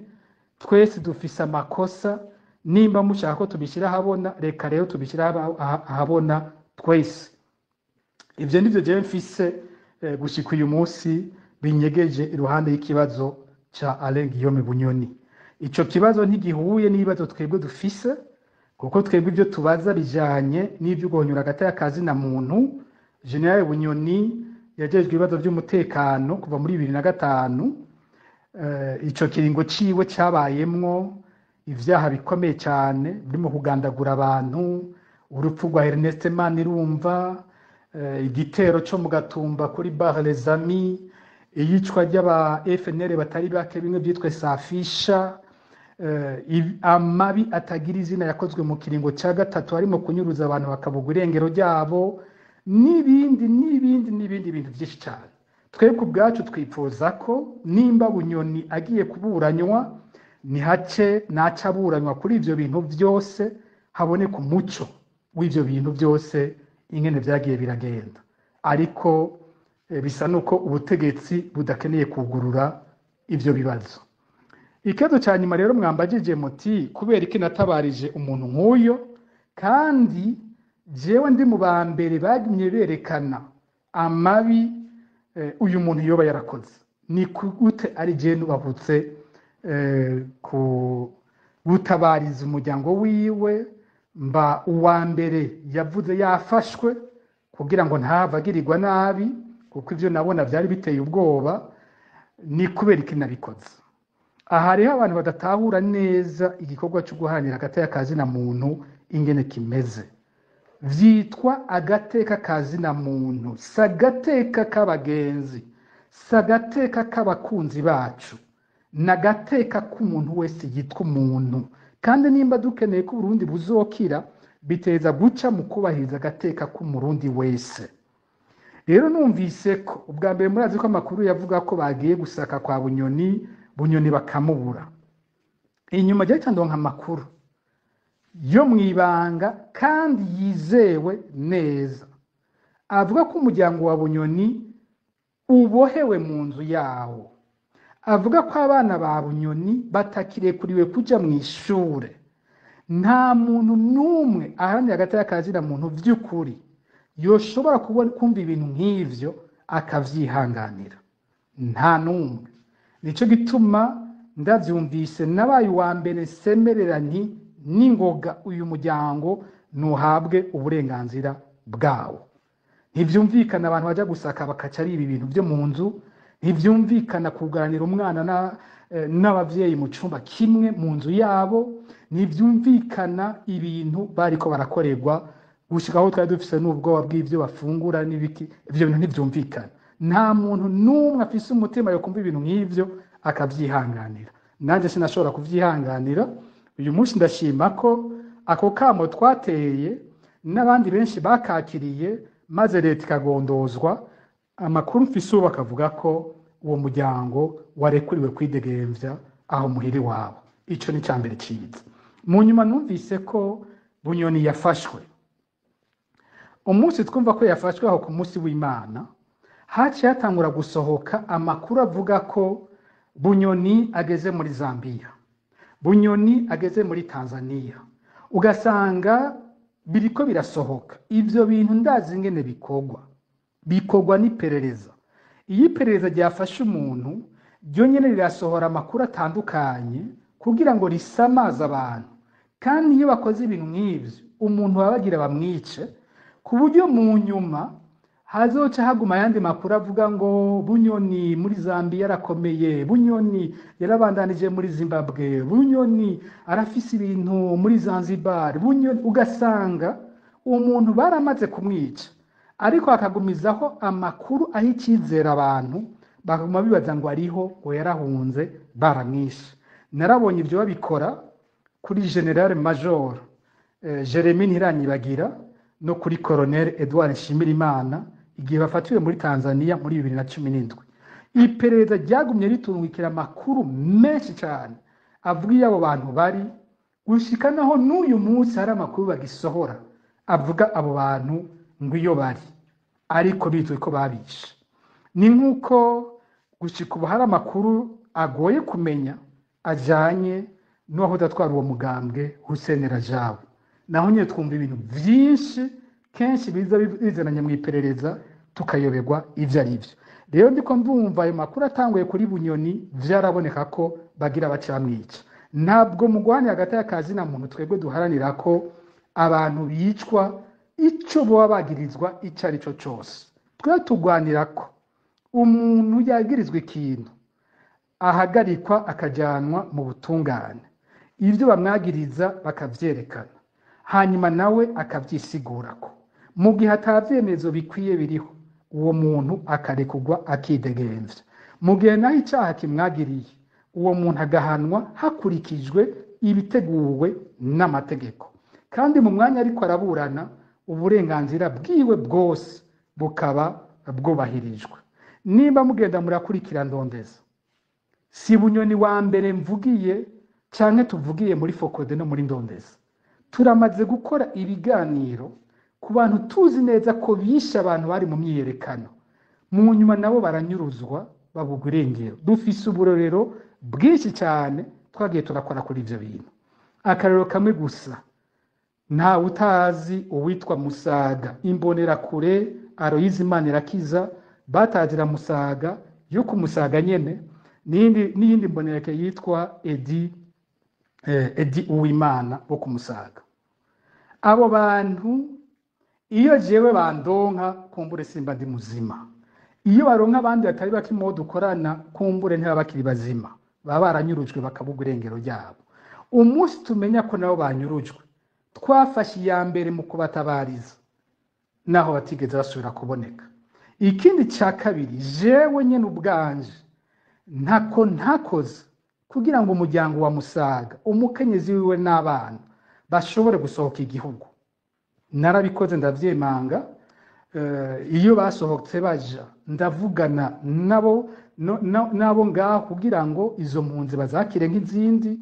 twese dufise amakosa, nimba mushaka ko tubishira ahabona reka rero tubishira ahabona twese. Ivyo nivyo jewe mfise gushika uyu munsi binyegeje iruhande y'ikibazo ca Alain Guillaume Bunyoni. Ico kibazo ntigihuye n'ibibazo twebwe dufise, kuko twebwe ibyo tubaza bijanye n'ibyo guhonyura agati y'akazi na muntu. General Bunyoni yajejwe ibibazo by'umutekano kuva muri 2005. Ico kiringo ciwe cabayemwo ivyaha bikomeye cyane birimo kugandagura abantu, urupfu rwa Ernest Manirumva, igitero cyo mu Gatumba kuri Bar Les Amis, iyicwa ry'aba FNL batari bake bimwe byitwe Safisha, amabi atagira izina yakozwe mu kiringo ca gatatu harimo kunyuruza abantu bakabugwa irengero ryabo n'ibindi bintu byinshi cyane. Twebwe ubwacu twipfuza ko nimba Bunyoni agiye kuburanywa naca aburanywa kuri ivyo bintu byose, haboneka umuco w'ivyo bintu byose ingene vyagiye biragenda. Ariko bisa nuko ubutegetsi budakeneye kugurura ivyo bibazo. Ikibazo ca nyuma rero mwambajije muti kubera iki natabarije umuntu nk'uyo, kandi jewe ndi mu ba mbere bagumye berekana amabi uyu muntu yoba yarakoze. Ni gute ari je nubavutse ku gutabariza umuryango wiwe, mba uwa mbere yavuze yafashwe kugira ngo ntavagirirwa nabi, kuko ivyo nabona vyari biteye ubwoba. Ni kubera iki nabikoze. Aha rero abantu badatahura neza igikorwa cyo guharanira agateka kazi na muntu ingene kimeze. Vyitwa agateka kazi na muntu, sagateka k'abagenzi, sagateka k'abakunzi bacu, nagateka k'umuntu wese yitwa umuntu. Kandi nimba dukeneye ko Burundi buzokira, biteza guca mu kubahiriza agateka k'umurundi wese. Rero numvise ko ubwa mbere murazi ko amakuru yavuga ko bagiye gusaka kwa Bunyoni bakamubura. Inyuma rya cyandonka amakuru yo mwibanga kandi yizewe neza, avuga ko umuryango wa Bunyoni ubohewe mu nzu yawo, avuga ko abana ba Bunyoni batakirekuriwe kuja mu ishure. Nta muntu numwe aharanira agateka kazi na muntu vy'ukuri yoshobora kumva ibintu nk'ivyo akavyihanganira, nta numwe. Nico gituma ndavyumvise nabaye uwa mbere semerera nti ningoga uyu muryango nuhabwe uburenganzira bwawo. Ntivyumvikana abantu baja gusaka bakaca ari ibi bintu byo mu nzu, ntivyumvikana kuganira umwana n'abavyeyi mu cumba kimwe mu nzu yabo, ntivyumvikana ibintu bariko barakorerwa gushikaho twari dufise n'ubwoba bw'ivyo bafungura n'ibiki. Ivyo bintu ntivyumvikana. Nta muntu numwe afise umutima yo kumva ibintu nk'ivyo akavyihanganira. Nanje sinashobora kuvyihanganira. uyu munsi ndashima ko ako kamo twateye n'abandi benshi bakakiriye maze leta ikagondozwa. Amakuru mfise ubu bakavuga ko uwo muryango warekuriwe kwidegemvya aho muhiri wabo. Ico ni cambere ciza. Mu nyuma numvise ko Bunyoni yafashwe. Umunsi twumva ko yafashwe aho ku munsi w'Imana, haciye hatangura gusohoka amakuru avuga ko Bunyoni ageze muri Zambia, Bunyoni ageze muri Tanzania. Ugasanga biriko birasohoka. Ivyo bintu ndazi ingene bikorwa n'iperereza. Iyo iperereza ryafashe umuntu ryo nyene rirasohora amakuru atandukanye kugira ngo risamaze abantu. Kandi iyo bakoze ibintu nk'ivyo umuntu babagira bamwice, ku buryo mu nyuma hazoca haguma yandi makuru avuga ngo Bunyoni muri Zambia arakomeye, Bunyoni yarabandanije muri Zimbabwe, Bunyoni arafise ibintu muri Zanzibar, Bunyoni. Ugasanga umuntu baramaze kumwica ariko akagumizaho amakuru aho icyizera abantu bakaguma bibaza ngo ariho ngo yarahunze baramwishe. Narabonye ibyo babikora kuri General Major Jeremy Ntiranyibagira no kuri Colonel Edouard Nshimirimana igihe bafatiwe muri Tanzania muri 2017. Iperereza ryagumye ritungikira amakuru menshi cyane avuga abo bantu bari gushikanaho n'uyu munsi hari amakuru bagisohora avuga abo bantu ngo iyo bari ariko bitwe ko babishe. Ni nkuko gushika ubu hari amakuru agoye kumenya ajanye n'uwaho datwara uwo mugambwe Hussein Rajab. Naho nyine twumva ibintu byinshi kenshi biza bizananye mu iperereza tukayoberwa ivyo ari byo. Rero ndiko ndumva ayo makuru atanguye kuri Bunyoni vyaraboneka ko bagira bacamwica. Ntabwo mugwanya hagati y'akazi na muntu twebwe duharanira ko abantu bicwa ico bo bagirizwa ico ari cyo cyose. Twe tugwanira ko umuntu yagirizwe ikintu ahagarikwa akajanwa mu butungane, ivyo bamwagiriza bakavyerekana, hanyuma nawe akavyisigura ko mu gihe atavyemezo bikwiye biriho uwo muntu akarekugwa akidegemvya. Mu gihe naho icyaha kimwagiriye uwo muntu agahanwa hakurikijwe ibiteguwe n'amategeko, kandi mu mwanya ariko araburana uburenganzira bwiwe bwose bukaba bwubahirijwe. Niba mugenda murakurikira Ndondeza, si Bunyoni wa mbere mvugiye canke tuvugiye muri Fokode no muri Ndondeza. Turamaze gukora ibiganiro ku bantu tuzi neza ko bisha abantu bari mu myiyerekano, mu nyuma nabo baranyuruzwa babugwa irengero. Dufise uburorero bwinshi cyane twagiye turakora kuri ivyo bintu. Akarero kamwe gusa, nta utazi uwitwa Musaga, imbonera kure Aloyizi Manirakiza batazira Musaga yo kumusaga nyene, n'iyindi mbonerake yitwa Edi Uwimana wo kumusaga. Abo bantu iyo jewe bandonka kumbure simba ndi muzima, iyo baronka abandi batari bakimo dukorana kumbure ntibabakiri bazima, baba baranyurujwe bakabugwa irengero ryabo. Umunsi tumenya ko nabo banyurujwe twafashe iya mbere mu kubatabariza naho batigeze basubira kuboneka. Ikindi cya kabiri, jewe nyene ubwanje ntako ntakoze kugira ngo umuryango wa Musaga umukenyezi wiwe n'abana bashobore gusohoka igihugu. Narabikoze ndavyemanga. Iyo basohotse baja ndavugana nabo ngaho kugira ngo izo mpunzi bazakire nk'izindi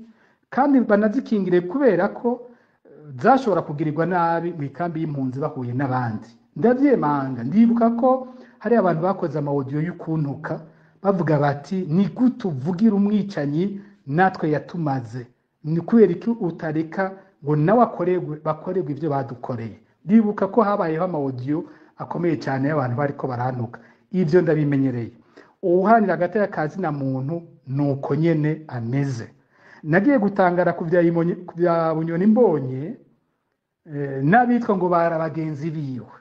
kandi banazikingire, kubera ko zashobora kugirirwa nabi mu ikambi y'impunzi bahuye n'abandi. Ndavyemanga. Ndibuka ko hari abantu bakoze amaudio y'ukuntuka bavuga bati ni gute uvugira umwicanyi natwe yatumaze, ni kubera iki utareka ngo nawe bakorerwe ivyo badukoreye. Ndibuka ko habayeho amaudio akomeye cyane y'abantu bariko baranuka. Ivyo ndabimenyereye. Uhanira hagati y'akazi na muntu nuko nyene ameze. Nagiye gutangara ku bya Bunyoni mbonye n'abitwa ngo barabagenzi biwe,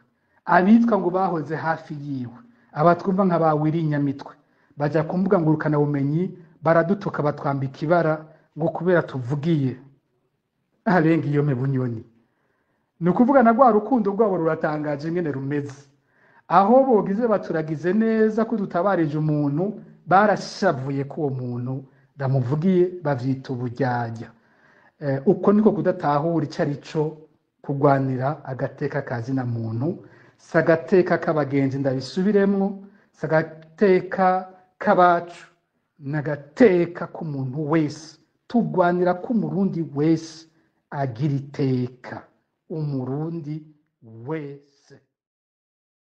abitwa ngo bahoze hafi yiwe, abatwumva nka bawiri Nyamitwe baja kumbuga ngurukana bumenyi baradutuka batwambika ibara ngo kubera tuvugiye arenga iyo me Bunyoni. Nukuvuga na gwa rukundo rwabo ruratangaje ngene rumeze. Aho bogize baturagize neza ko dutabarije umuntu barashavuye ko uwo muntu ndamuvugiye bavyita ubujyajya. uko niko kudatahura ico arico kugwanira agateka kazina muntu, si agateka k'abagenzi ndabisubiremwo, si agateka k'abacu, n'agateka k'umuntu wese. Tugwanira ko umurundi wese agira iteka, umurundi wese.